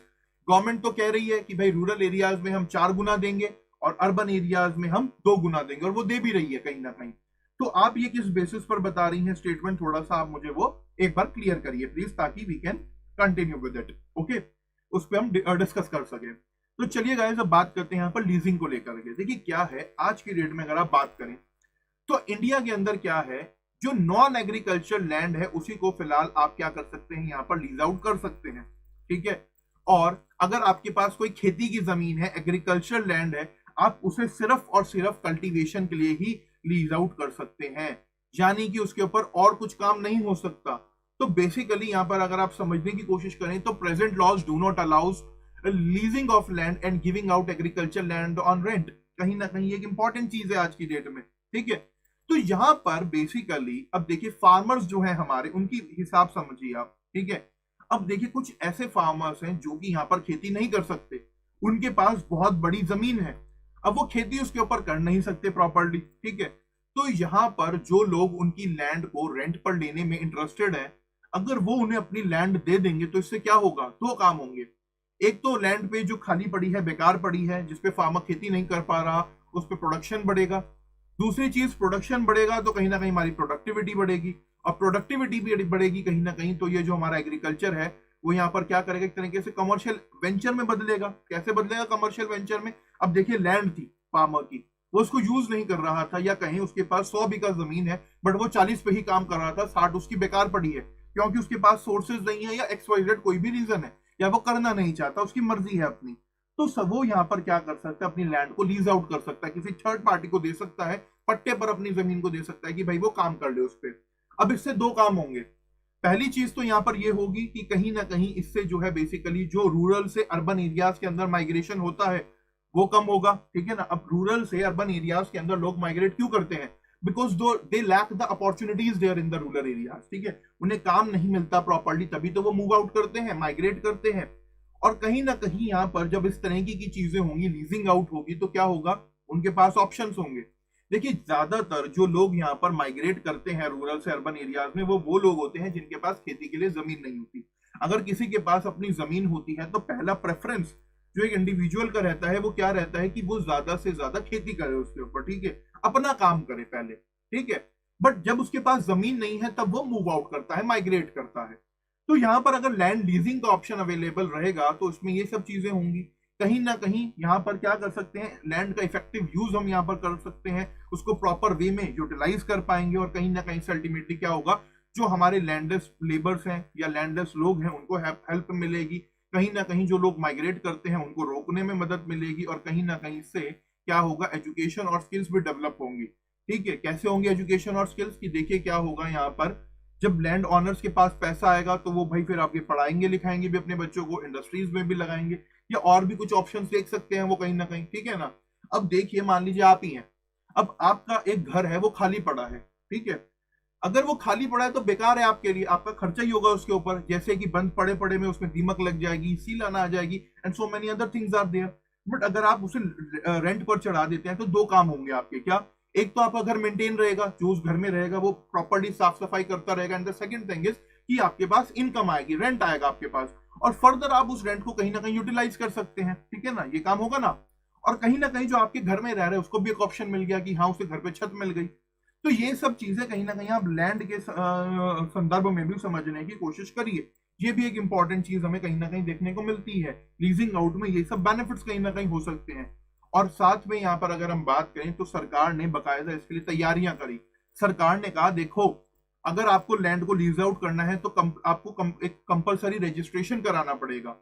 S1: गवर्नमेंट तो कह रही है कि भाई रूरल एरियाज में हम 4 गुना देंगे और अर्बन एरियाज में हम 2 गुना देंगे, और वो दे भी रही है कहीं ना कहीं। तो आप ये किस बेसिस पर बता रही हैं स्टेटमेंट, थोड़ा सा आप मुझे वो एक बार क्लियर करिए प्लीज, ताकि we can continue with it, okay, उस पर हम डिस्कस कर सके। तो चलिए गाइस अब बात करते हैं यहाँ पर लीजिंग को लेकर के। देखिए क्या है आज की डेट में अगर आप बात करें तो इंडिया के अंदर क्या है, जो नॉन एग्रीकल्चर लैंड है उसी को फिलहाल आप क्या कर सकते हैं, यहाँ पर लीज आउट कर सकते हैं, ठीक है। और अगर आपके पास कोई खेती की जमीन है, एग्रीकल्चर लैंड है, आप उसे सिर्फ और सिर्फ कल्टीवेशन के लिए ही लीज आउट कर सकते हैं, यानी कि उसके ऊपर और कुछ काम नहीं हो सकता। तो बेसिकली यहाँ पर अगर आप समझने की कोशिश करें तो present laws do not allows leasing of land and giving out agriculture land on rent. कहीं ना कहीं एक इंपॉर्टेंट चीज है आज की डेट में, ठीक है। तो यहां पर बेसिकली अब देखिए फार्मर्स जो है हमारे, उनकी हिसाब समझिए आप, ठीक है। अब देखिए कुछ ऐसे फार्मर्स हैं जो कि यहाँ पर खेती नहीं कर सकते, उनके पास बहुत बड़ी जमीन है, अब वो खेती उसके ऊपर कर नहीं सकते प्रॉपर्ली, ठीक है। तो यहाँ पर जो लोग उनकी लैंड को रेंट पर लेने में इंटरेस्टेड है, अगर वो उन्हें अपनी लैंड दे देंगे तो इससे क्या होगा, 2 काम होंगे। एक तो लैंड पे जो खाली पड़ी है, बेकार पड़ी है, जिसपे फार्मर खेती नहीं कर पा रहा, उस पर प्रोडक्शन बढ़ेगा। दूसरी चीज, प्रोडक्शन बढ़ेगा तो कहीं ना कहीं हमारी प्रोडक्टिविटी बढ़ेगी, और प्रोडक्टिविटी भी बढ़ेगी कहीं ना कहीं, तो ये जो हमारा एग्रीकल्चर है वो यहाँ पर क्या करेगा, एक तरीके से कमर्शियल वेंचर में बदलेगा। कैसे बदलेगा कमर्शियल वेंचर में, अब देखिए लैंड थी फार्मर की, वो उसको यूज नहीं कर रहा था, या कहीं उसके पास 100 बीघा जमीन है बट वो 40 पे ही काम कर रहा था, 60 उसकी बेकार पड़ी है, क्योंकि उसके पास सोर्सेज नहीं है या XYZ कोई भी रीजन है, या वो करना नहीं चाहता, उसकी मर्जी है अपनी। तो सब वो यहाँ पर क्या कर सकता है, अपनी लैंड को लीज आउट कर सकता है, किसी थर्ड पार्टी को दे सकता है, पट्टे पर अपनी जमीन को दे सकता है कि भाई वो काम कर ले उस पर। अब इससे 2 काम होंगे। पहली चीज तो यहाँ पर ये होगी कि कहीं ना कहीं इससे जो है बेसिकली जो रूरल से अर्बन एरियाज के अंदर माइग्रेशन होता है वो कम होगा, ठीक है ना। अब रूरल से अर्बन एरियाज के अंदर लोग माइग्रेट क्यों करते हैं? Because though they lack the opportunities there in the rural areas, ठीक है। उन्हें काम नहीं मिलता प्रॉपर्ली, तभी तो वो मूव आउट करते हैं, माइग्रेट करते हैं। और कहीं ना कहीं यहाँ पर जब इस तरह की चीजें होंगी, लीजिंग आउट होगी, तो क्या होगा, उनके पास ऑप्शंस होंगे। देखिए ज्यादातर जो लोग यहाँ पर माइग्रेट करते हैं रूरल से अर्बन एरियाज में, वो लोग होते हैं जिनके पास खेती के लिए जमीन नहीं होती। अगर किसी के पास अपनी जमीन होती है तो पहला प्रेफरेंस जो एक इंडिविजुअल का रहता है वो क्या रहता है कि वो ज्यादा से ज्यादा खेती करे उसके ऊपर, ठीक है, अपना काम करे पहले, ठीक है। बट जब उसके पास जमीन नहीं है तब वो मूव आउट करता है, माइग्रेट करता है। तो यहाँ पर अगर लैंड लीजिंग का ऑप्शन अवेलेबल रहेगा तो उसमें ये सब चीजें होंगी। कहीं ना कहीं यहाँ पर क्या कर सकते हैं, लैंड का इफेक्टिव यूज हम यहाँ पर कर सकते हैं, उसको प्रॉपर वे में यूटिलाइज कर पाएंगे। और कहीं ना कहीं से अल्टीमेटली क्या होगा, जो हमारे लैंडलेस लेबर्स हैं या लैंडलेस लोग हैं उनको हेल्प मिलेगी। कहीं ना कहीं जो लोग माइग्रेट करते हैं उनको रोकने में मदद मिलेगी। और कहीं ना कहीं से क्या होगा, एजुकेशन और स्किल्स भी डेवलप होंगी, ठीक है। कैसे होंगे एजुकेशन और स्किल्स की? देखिए क्या होगा यहाँ पर, जब लैंड ऑनर्स के पास पैसा आएगा तो वो भाई फिर आपके पढ़ाएंगे लिखाएंगे भी अपने बच्चों को, इंडस्ट्रीज में भी लगाएंगे, या और भी कुछ ऑप्शंस देख सकते हैं वो कहीं ना कहीं, ठीक है ना। अब देखिए मान लीजिए आप ही हैं, अब आपका एक घर है वो खाली पड़ा है, ठीक है। अगर वो खाली पड़ा है तो बेकार है आपके लिए, आपका खर्चा ही होगा उसके ऊपर, जैसे कि बंद पड़े पड़े में उसमें दीमक लग जाएगी, सील आना आ जाएगी, and so many other things are there. But अगर आप उसे रेंट पर चढ़ा देते हैं तो दो काम होंगे आपके, क्या? एक तो आपका घर मेंटेन रहेगा, जो उस घर में रहेगा वो प्रॉपर्ली साफ सफाई करता रहेगा, and the second thing is कि आपके पास इनकम आएगी, रेंट आएगा आपके पास, और फर्दर आप उस रेंट को कहीं ना कहीं यूटिलाइज कर सकते हैं, ठीक है ना, ये काम होगा ना। और कहीं ना कहीं जो आपके घर में रह रहे हैं उसको भी एक ऑप्शन मिल गया कि हाँ उसे घर पे छत मिल गई। तो ये सब चीजें कहीं ना कहीं आप लैंड के संदर्भ में भी समझने की कोशिश करिए। ये भी एक इंपॉर्टेंट चीज हमें कहीं ना कहीं देखने को मिलती है, लीजिंग आउट में ये सब बेनिफिट्स कहीं ना कहीं हो सकते हैं। और साथ में यहाँ पर अगर हम बात करें तो सरकार ने बकायदा इसके लिए तैयारियां करी। सरकार ने कहा देखो अगर आपको लैंड को लीज आउट करना है तो आपको एक कंपलसरी रजिस्ट्रेशन कराना पड़ेगा।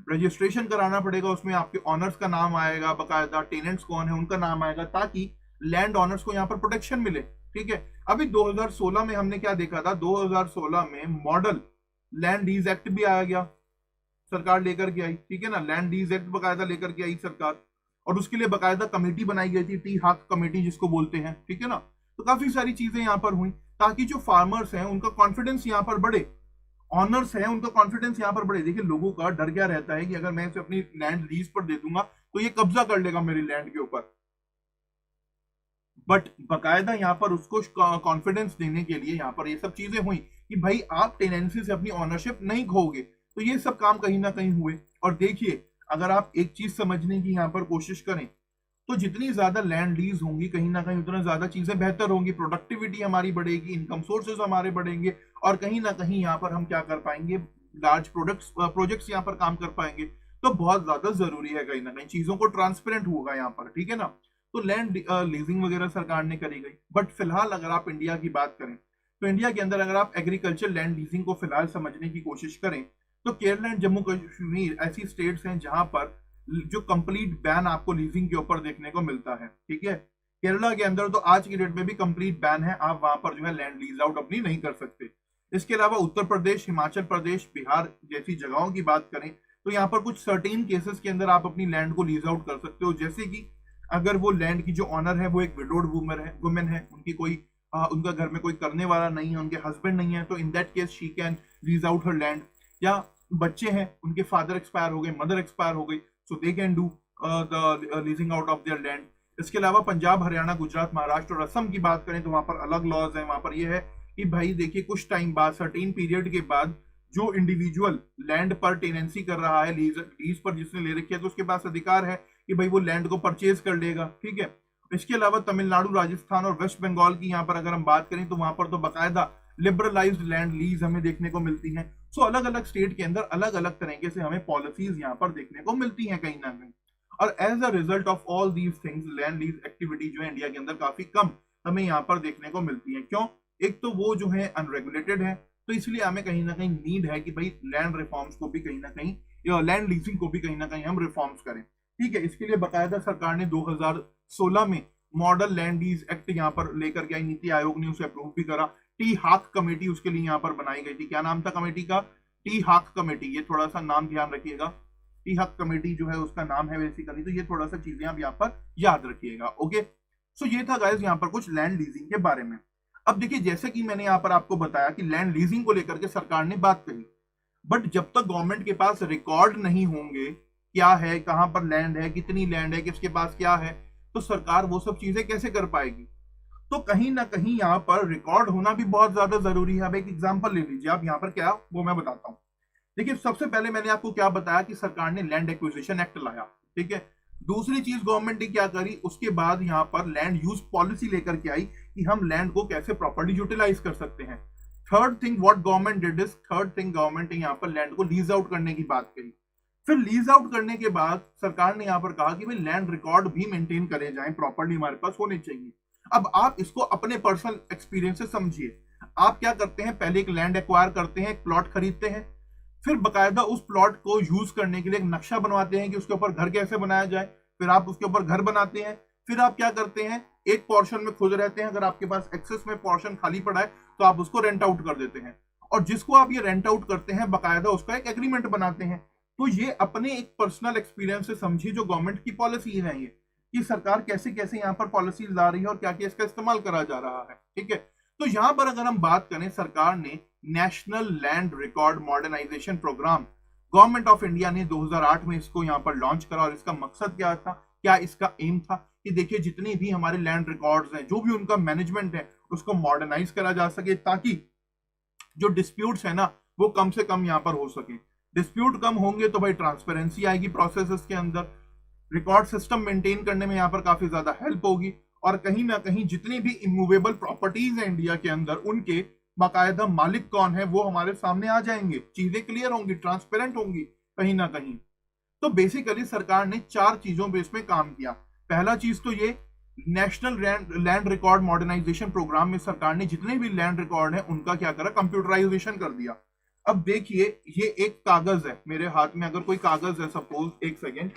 S1: रजिस्ट्रेशन कराना पड़ेगा, उसमें आपके ऑनर्स का नाम आएगा, बकायदा टेनेंट्स कौन है उनका नाम आएगा, ताकि लैंड ऑनर्स को यहाँ पर प्रोटेक्शन मिले, ठीक है। अभी 2016 में हमने क्या देखा था, 2016 में मॉडल लैंड लीज एक्ट भी आ गया, सरकार लेकर के आई, ठीक है ना। लैंड लीज एक्ट बकायदा लेकर के आई सरकार, और उसके लिए बकायदा कमेटी बनाई गई थी, टी हाक कमेटी जिसको बोलते हैं, ठीक है ना। तो काफी सारी चीजें यहाँ पर हुई ताकि जो फार्मर्स हैं उनका कॉन्फिडेंस यहाँ पर बढ़े, ऑनर्स है उनका कॉन्फिडेंस यहाँ पर बढ़े। देखिए लोगों का डर क्या रहता है कि अगर मैं इसे अपनी लैंड लीज पर दे दूंगा तो ये कब्जा कर लेगा मेरी लैंड के ऊपर। बट बकायदा यहाँ पर उसको कॉन्फिडेंस देने के लिए यहाँ पर ये सब चीजें हुई कि भाई आप टेनेंसी से अपनी ऑनरशिप नहीं खोगे। तो ये सब काम कहीं ना कहीं हुए। और देखिए अगर आप एक चीज समझने की यहाँ पर कोशिश करें तो जितनी ज्यादा लैंड लीज होंगी कहीं ना कहीं उतना ज्यादा चीजें बेहतर होंगी, प्रोडक्टिविटी हमारी बढ़ेगी, इनकम सोर्सेज हमारे बढ़ेंगे, और कहीं ना कहीं यहाँ पर हम क्या कर पाएंगे, लार्ज प्रोजेक्ट्स यहाँ पर काम कर पाएंगे। तो बहुत ज्यादा जरूरी है कहीं ना कहीं चीजों को ट्रांसपेरेंट होगा यहाँ पर, ठीक है ना। तो लैंड लीजिंग वगैरह सरकार ने करी गई। बट फिलहाल अगर आप इंडिया की बात करें तो इंडिया के अंदर अगर आप एग्रीकल्चर लैंड लीजिंग को फिलहाल समझने की कोशिश करें तो केरल एंड जम्मू कश्मीर ऐसी स्टेट्स हैं जहां पर जो कंप्लीट बैन आपको लीजिंग के ऊपर देखने को मिलता है, ठीक है। केरला के अंदर तो आज की डेट में भी कंप्लीट बैन है, आप वहां पर जो है लैंड लीज आउट अपनी नहीं कर सकते। इसके अलावा उत्तर प्रदेश, हिमाचल प्रदेश, बिहार जैसी जगहों की बात करें तो यहाँ पर कुछ सर्टेन केसेस के अंदर आप अपनी लैंड को लीज आउट कर सकते हो, जैसे कि अगर वो लैंड की जो ऑनर है वो एक विडोड वुमेन है, उनकी कोई उनका घर में कोई करने वाला नहीं है, उनके हस्बैंड नहीं है, तो in that case she can lease out her land. या बच्चे हैं, उनके फादर एक्सपायर हो गए, मदर एक्सपायर हो गई, so they can do the leasing out of their land. इसके अलावा पंजाब, हरियाणा, गुजरात, महाराष्ट्र और असम की बात करें तो वहां पर अलग लॉज है। वहां पर यह है कि भाई देखिए कुछ टाइम बाद, सर्टेन पीरियड के बाद जो इंडिविजुअल लैंड पर टेनेंसी कर रहा है, लीज पर जिसने ले रखी है, तो उसके पास अधिकार है कि भाई वो लैंड को परचेज कर लेगा, ठीक है। इसके अलावा तमिलनाडु, राजस्थान और वेस्ट बंगाल की यहाँ पर अगर हम बात करें तो वहां पर तो बाकायदा लिबरलाइज्ड लैंड लीज हमें देखने को मिलती है। सो अलग अलग स्टेट के अंदर अलग अलग तरीके से हमें पॉलिसीज यहाँ पर देखने को मिलती हैं कहीं ना कहीं। और as a result of all these things land lease activity जो है इंडिया के अंदर काफी कम हमें यहाँ पर देखने को मिलती है। क्यों? एक तो वो जो है अनरेगुलेटेड है, तो इसलिए हमें कहीं ना कहीं नीड है कि भाई लैंड रिफॉर्म्स को भी कहीं ना कहीं, या लैंड लीजिंग को भी कहीं ना कहीं हम रिफॉर्म्स करें, ठीक है। इसके लिए बाकायदा सरकार ने 2016 में मॉडल लैंड लीज एक्ट यहाँ पर लेकर के आई, नीति आयोग ने उसे अप्रूव भी करा। टी हाक कमेटी उसके लिए यहाँ पर बनाई गई थी। क्या नाम था कमेटी का? टी हाक कमेटी। ये थोड़ा सा नाम ध्यान रखिएगा, टी हाक कमेटी जो है उसका नाम है बेसिकली। तो ये थोड़ा सा चीजें आप यहाँ पर याद रखिएगा। ओके, सो ये था गाइस यहाँ पर कुछ लैंड लीजिंग के बारे में। अब देखिए, जैसे कि मैंने यहाँ पर आपको बताया कि लैंड लीजिंग को लेकर के सरकार ने बात कही, बट जब तक गवर्नमेंट के पास रिकॉर्ड नहीं होंगे क्या है, कहां पर लैंड है, कितनी लैंड है, किसके पास क्या है, तो सरकार वो सब चीजें कैसे कर पाएगी? तो कहीं ना कहीं यहाँ पर रिकॉर्ड होना भी बहुत ज्यादा जरूरी है। अब एक एग्जांपल ले लीजिए आप, यहाँ पर क्या वो मैं बताता हूँ। देखिए, सबसे पहले मैंने आपको क्या बताया कि सरकार ने लैंड एक्विजिशन एक्ट लाया, ठीक है। दूसरी चीज गवर्नमेंट ने क्या करी, उसके बाद यहाँ पर लैंड यूज पॉलिसी लेकर के आई कि हम लैंड को कैसे प्रॉपर्ली यूटिलाइज कर सकते हैं। Third thing what government did is, third thing government ने यहाँ पर लैंड को लीज आउट करने की बात कही। फिर लीज आउट करने के बाद सरकार ने यहाँ पर कहा कि भाई लैंड रिकॉर्ड भी मेंटेन करे जाएं, प्रॉपर्ली हमारे पास होने चाहिए। अब आप इसको अपने पर्सनल एक्सपीरियंस से समझिए। आप क्या करते हैं, पहले एक लैंड एक्वायर करते हैं, एक प्लॉट खरीदते हैं, फिर बकायदा उस प्लॉट को यूज करने के लिए एक नक्शा बनवाते हैं कि उसके ऊपर घर कैसे बनाया जाए। फिर आप उसके ऊपर घर बनाते हैं। फिर आप क्या करते हैं, एक पोर्शन में खुद रहते हैं, अगर आपके पास एक्सेस में पोर्शन खाली पड़ा है तो आप उसको रेंट आउट कर देते हैं, और जिसको आप ये रेंट आउट करते हैं बकायदा उसका एक एग्रीमेंट बनाते हैं। तो ये अपने एक पर्सनल एक्सपीरियंस से समझिए जो गवर्नमेंट की पॉलिसी है ये, कि सरकार कैसे कैसे यहाँ पर पॉलिसीज ला रही है और क्या क्या इसका इस्तेमाल करा जा रहा है, ठीक है। तो यहाँ पर अगर हम बात करें, सरकार ने national land record modernization programme, government of India ने 2008 में इसको यहाँ पर लॉन्च करा। और इसका मकसद क्या था, क्या इसका एम था कि देखिए जितनी भी हमारे लैंड रिकॉर्ड्स हैं, जो भी उनका मैनेजमेंट है, उसको मॉडर्नाइज करा जा सके, ताकि जो डिस्प्यूट्स है ना वो कम से कम यहाँ पर हो सके। डिस्प्यूट कम होंगे तो भाई ट्रांसपेरेंसी आएगी प्रोसेसेस के अंदर, रिकॉर्ड सिस्टम मेंटेन करने में यहाँ पर काफी ज्यादा हेल्प होगी, और कहीं ना कहीं जितनी भी इमूवेबल प्रॉपर्टीज है इंडिया के अंदर, उनके बाकायदा मालिक कौन है वो हमारे सामने आ जाएंगे, चीजें क्लियर होंगी, ट्रांसपेरेंट होंगी कहीं ना कहीं। तो बेसिकली सरकार ने 4 चीजों पे इसमें काम किया। पहला चीज तो ये, national land record modernization programme में सरकार ने जितने भी लैंड रिकॉर्ड है उनका क्या करा, कंप्यूटराइजेशन कर दिया। अब देखिए, ये एक कागज है मेरे हाथ में, अगर कोई कागज है सपोज, एक सेकेंड,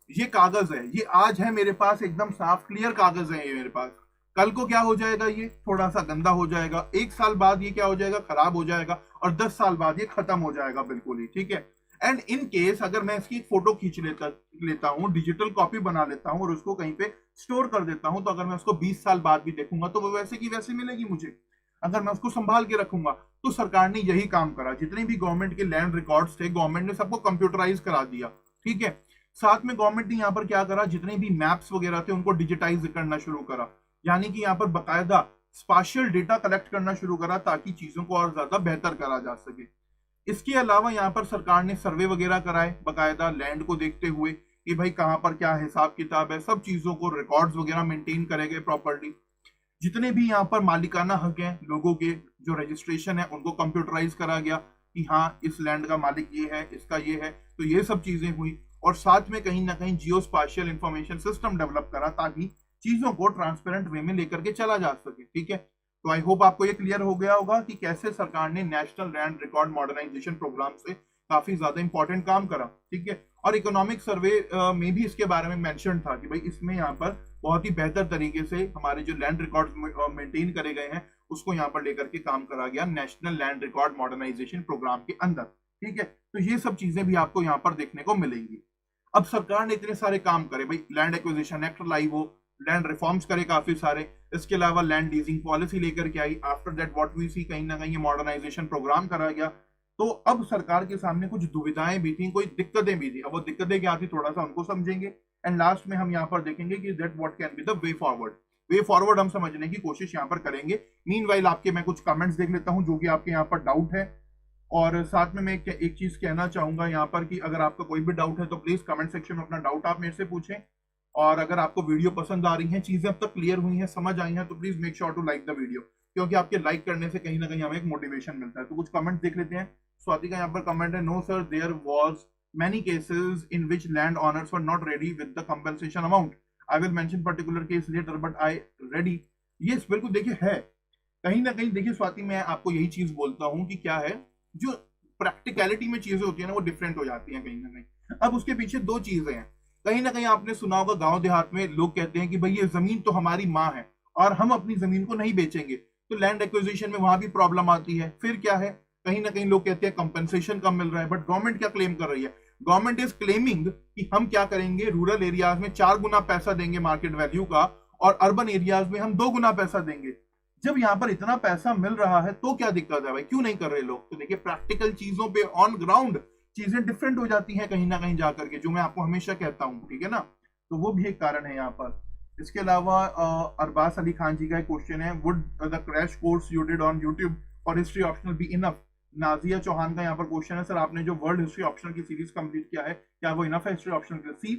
S1: ये कागज है, ये आज है मेरे पास, एकदम साफ क्लियर कागज है ये मेरे पास। कल को क्या हो जाएगा, ये थोड़ा सा गंदा हो जाएगा, 1 साल बाद ये क्या हो जाएगा, खराब हो जाएगा, और 10 साल बाद ये खत्म हो जाएगा बिल्कुल ही, ठीक है। एंड इन केस अगर मैं इसकी फोटो खींच लेता हूँ, डिजिटल कॉपी बना लेता हूँ और उसको कहीं पे स्टोर कर देता हूँ, तो अगर मैं उसको 20 साल बाद भी देखूंगा तो वो वैसे की वैसे मिलेगी मुझे, अगर मैं उसको संभाल के रखूंगा। तो सरकार ने यही काम करा, जितने भी गवर्नमेंट के लैंड रिकॉर्ड्स थे गवर्नमेंट ने सबको कंप्यूटराइज करा दिया, ठीक है। साथ में गवर्नमेंट ने यहाँ पर क्या करा, जितने भी मैप्स वगैरह थे उनको डिजिटाइज करना शुरू करा, यानी कि यहाँ पर बकायदा स्पाशियल डेटा कलेक्ट करना शुरू करा, ताकि चीजों को और ज्यादा बेहतर करा जा सके। इसके अलावा यहाँ पर सरकार ने सर्वे वगैरह कराए बकायदा लैंड को देखते हुए कि भाई कहाँ पर क्या हिसाब किताब है, सब चीजों को रिकॉर्ड्स वगैरह मेंटेन करे गए प्रॉपर्ली। जितने भी यहाँ पर मालिकाना हक हैं लोगों के, जो रजिस्ट्रेशन है उनको कंप्यूटराइज करा गया कि हाँ इस लैंड का मालिक ये है, इसका ये है, तो ये सब चीजें हुई। और साथ में कहीं ना कहीं जियो स्पाशियल इंफॉर्मेशन सिस्टम डेवलप करा, ताकि चीजों को ट्रांसपेरेंट वे में लेकर के चला जा सके, ठीक है। तो आई होप आपको ये क्लियर हो गया होगा कि कैसे सरकार ने national land record modernization programme से काफी ज्यादा इंपॉर्टेंट काम करा, ठीक है। और इकोनॉमिक सर्वे में भी इसके बारे में मेंशन था कि भाई इसमें यहाँ पर बहुत ही बेहतर तरीके से हमारे जो लैंड रिकॉर्ड मेंटेन करे गए हैं उसको यहाँ पर लेकर के काम करा गया national land record modernization programme के अंदर, ठीक है। तो ये सब चीजें भी आपको यहाँ पर देखने को मिलेंगी। अब सरकार ने इतने सारे काम करे, भाई लैंड एक्विजिशन एक्ट लाई, वो लैंड रिफॉर्म्स करे काफी सारे, इसके अलावा लैंड लीजिंग पॉलिसी लेकर के आई। आफ्टर दैट व्हाट वी सी, कहीं ना कहीं मॉडर्नाइजेशन प्रोग्राम करा गया। तो अब सरकार के सामने कुछ दुविधाएं भी थी, कोई दिक्कतें भी थी। अब वो दिक्कतें क्या थी थोड़ा सा उनको समझेंगे, एंड लास्ट में हम यहाँ पर देखेंगे कि that what can be the way forward. Way forward हम समझने की कोशिश यहाँ पर करेंगे। मीनवाइल आपके मैं कुछ कमेंट्स देख लेता हूँ जो कि आपके यहाँ पर डाउट है, और साथ में मैं एक चीज कहना चाहूंगा यहाँ पर कि अगर आपका कोई भी डाउट है तो प्लीज कमेंट सेक्शन में अपना डाउट आप मेरे से पूछें। और अगर आपको वीडियो पसंद आ रही है, चीजें अब तक क्लियर हुई हैं, समझ आई हैं, तो please make sure to like the video, क्योंकि आपके लाइक करने से कहीं ना कहीं हमें एक मोटिवेशन मिलता है। तो कुछ कमेंट देख लेते हैं। स्वाति का यहाँ पर कमेंट है, no sir there was many cases in which land owners were not ready with the compensation amount. I will mention particular case later, but I ready. Yes, बिल्कुल देखिए है, कहीं ना कहीं देखिए स्वाति, मैं आपको यही चीज बोलता हूं कि क्या है, जो प्रैक्टिकलिटी में चीजें होती है ना वो डिफरेंट हो जाती हैं कहीं ना कहीं। अब उसके पीछे 2 चीजें हैं। कहीं ना कहीं आपने सुना होगा गांव देहात में लोग कहते हैं कि भाई ये जमीन तो हमारी माँ है और हम अपनी जमीन को नहीं बेचेंगे, तो लैंड एक्विजिशन में वहां भी प्रॉब्लम आती है। फिर क्या है, कहीं ना कहीं लोग कहते हैं कंपनसेशन कम मिल रहा है, बट गवर्नमेंट क्या क्लेम कर रही है, गवर्नमेंट इज क्लेमिंग कि हम क्या करेंगे, रूरल एरियाज में 4 गुना पैसा देंगे मार्केट वैल्यू का, और अर्बन एरियाज में हम 2 गुना पैसा देंगे। जब यहां पर इतना पैसा मिल रहा है तो क्या दिक्कत है भाई, क्यों नहीं कर रहे लोग? तो देखिए प्रैक्टिकल चीजों पे ऑन ग्राउंड चीजें डिफरेंट हो जाती हैं कहीं ना कहीं जाकर के, जो मैं आपको हमेशा कहता हूं, ठीक है ना। तो वो भी एक कारण है यहाँ पर। इसके अलावा अरबाज अली खान जी का एक क्वेश्चन है, would the crash course you did on YouTube और history optional be enough? Nazia Chauhan का यहाँ पर क्वेश्चन है, सर आपने जो वर्ल्ड हिस्ट्री ऑप्शनल की सीरीज कंप्लीट किया है, क्या वो इनफ है हिस्ट्री ऑप्शनल के? सी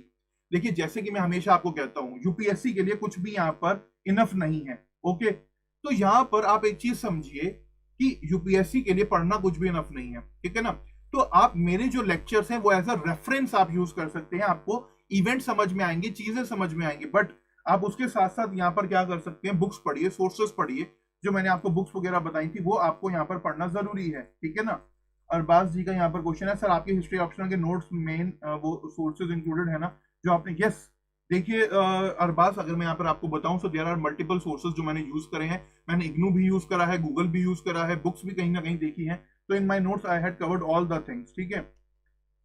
S1: देखिए, जैसे कि मैं हमेशा आपको कहता हूं, यूपीएससी के लिए कुछ भी यहाँ पर इनफ नहीं है। ओके, तो यहां पर आप एक चीज समझिए कि यूपीएससी के लिए पढ़ना कुछ भी इनफ नहीं है, ठीक है ना। तो आप मेरे जो लेक्चर्स हैं वो एज अ रेफरेंस आप यूज कर सकते हैं, आपको इवेंट समझ में आएंगे, चीजें समझ में आएंगी, बट आप उसके साथ साथ यहाँ पर क्या कर सकते हैं, बुक्स पढ़िए, सोर्सेस पढ़िए, जो मैंने आपको बुक्स वगैरह बताई थी वो आपको यहाँ पर पढ़ना जरूरी है, ठीक है ना। अरबाज जी का यहाँ पर क्वेश्चन है, सर आपके हिस्ट्री ऑप्शनल के नोट्स मेन वो सोर्सेज इंक्लूडेड है ना जो आपने? यस, देखिए अरबाज, अगर मैं यहाँ पर आपको बताऊं तो देयर आर मल्टीपल सोर्सेज जो मैंने यूज करे हैं। मैंने इग्नू भी यूज करा है, गूगल भी यूज करा है, बुक्स भी कहीं ना कहीं देखी है, तो in my notes I had covered all the things, ठीक है।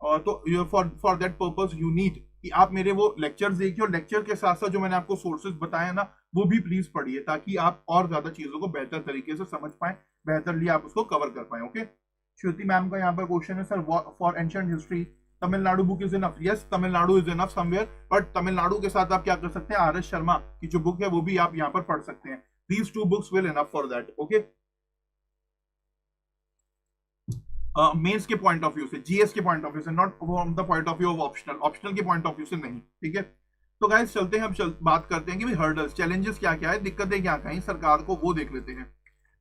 S1: और तो for that purpose you need कि आप मेरे वो लेक्चर्स देखिए, और लेक्चर के साथ साथ जो मैंने आपको सोर्सेज बताया ना वो भी प्लीज पढ़िए, ताकि आप और ज्यादा चीजों को बेहतर तरीके से समझ पाए, बेहतरली आप उसको कवर कर पाए। ओके, श्रुति मैम का यहाँ पर क्वेश्चन है, sir for ancient history Tamil Nadu book is enough? Yes, Tamil Nadu is enough somewhere, but Tamil Nadu के साथ आप क्या कर सकते हैं, आर एस शर्मा की जो बुक है वो भी आप यहाँ पर पढ़ सकते हैं। These 2 books will enough for that. Okay, mains के पॉइंट ऑफ व्यू से, जीएस के पॉइंट ऑफ व्यू से, not from the point of view of optional, optional के पॉइंट ऑफ व्यू से नहीं, ठीक है। तो गाइस चलते हैं, अब बात करते हैं कि भाई हर्डल्स, चैलेंजेस क्या क्या है, दिक्कतें क्या क्या है सरकार को, वो देख लेते हैं।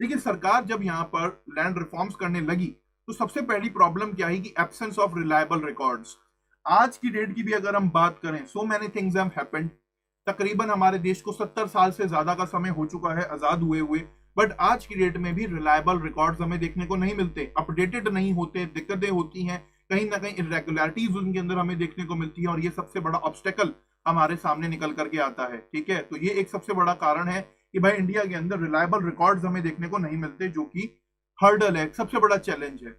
S1: देखिए सरकार जब यहाँ पर लैंड रिफॉर्म्स करने लगी तो सबसे पहली प्रॉब्लम क्या है कि एब्सेंस ऑफ रिलायबल रिकॉर्ड्स। आज की डेट की भी अगर हम बात करें, so many things have happened. तकरीबन हमारे देश को 70 साल से ज्यादा का समय हो चुका है आजाद हुए, बट आज की डेट में भी रिलायबल रिकॉर्ड्स हमें देखने को नहीं मिलते, अपडेटेड नहीं होते, दिक्कतें होती हैं, कहीं ना कहीं इरेगुलरिटीज उनके अंदर हमें देखने को मिलती है, और ये सबसे बड़ा ऑब्स्टेकल हमारे सामने निकल करके आता है, ठीक है। तो ये एक सबसे बड़ा कारण है कि भाई इंडिया के अंदर रिलायबल रिकॉर्ड्स हमें देखने को नहीं मिलते, जो कि हर्डल है, सबसे बड़ा चैलेंज है।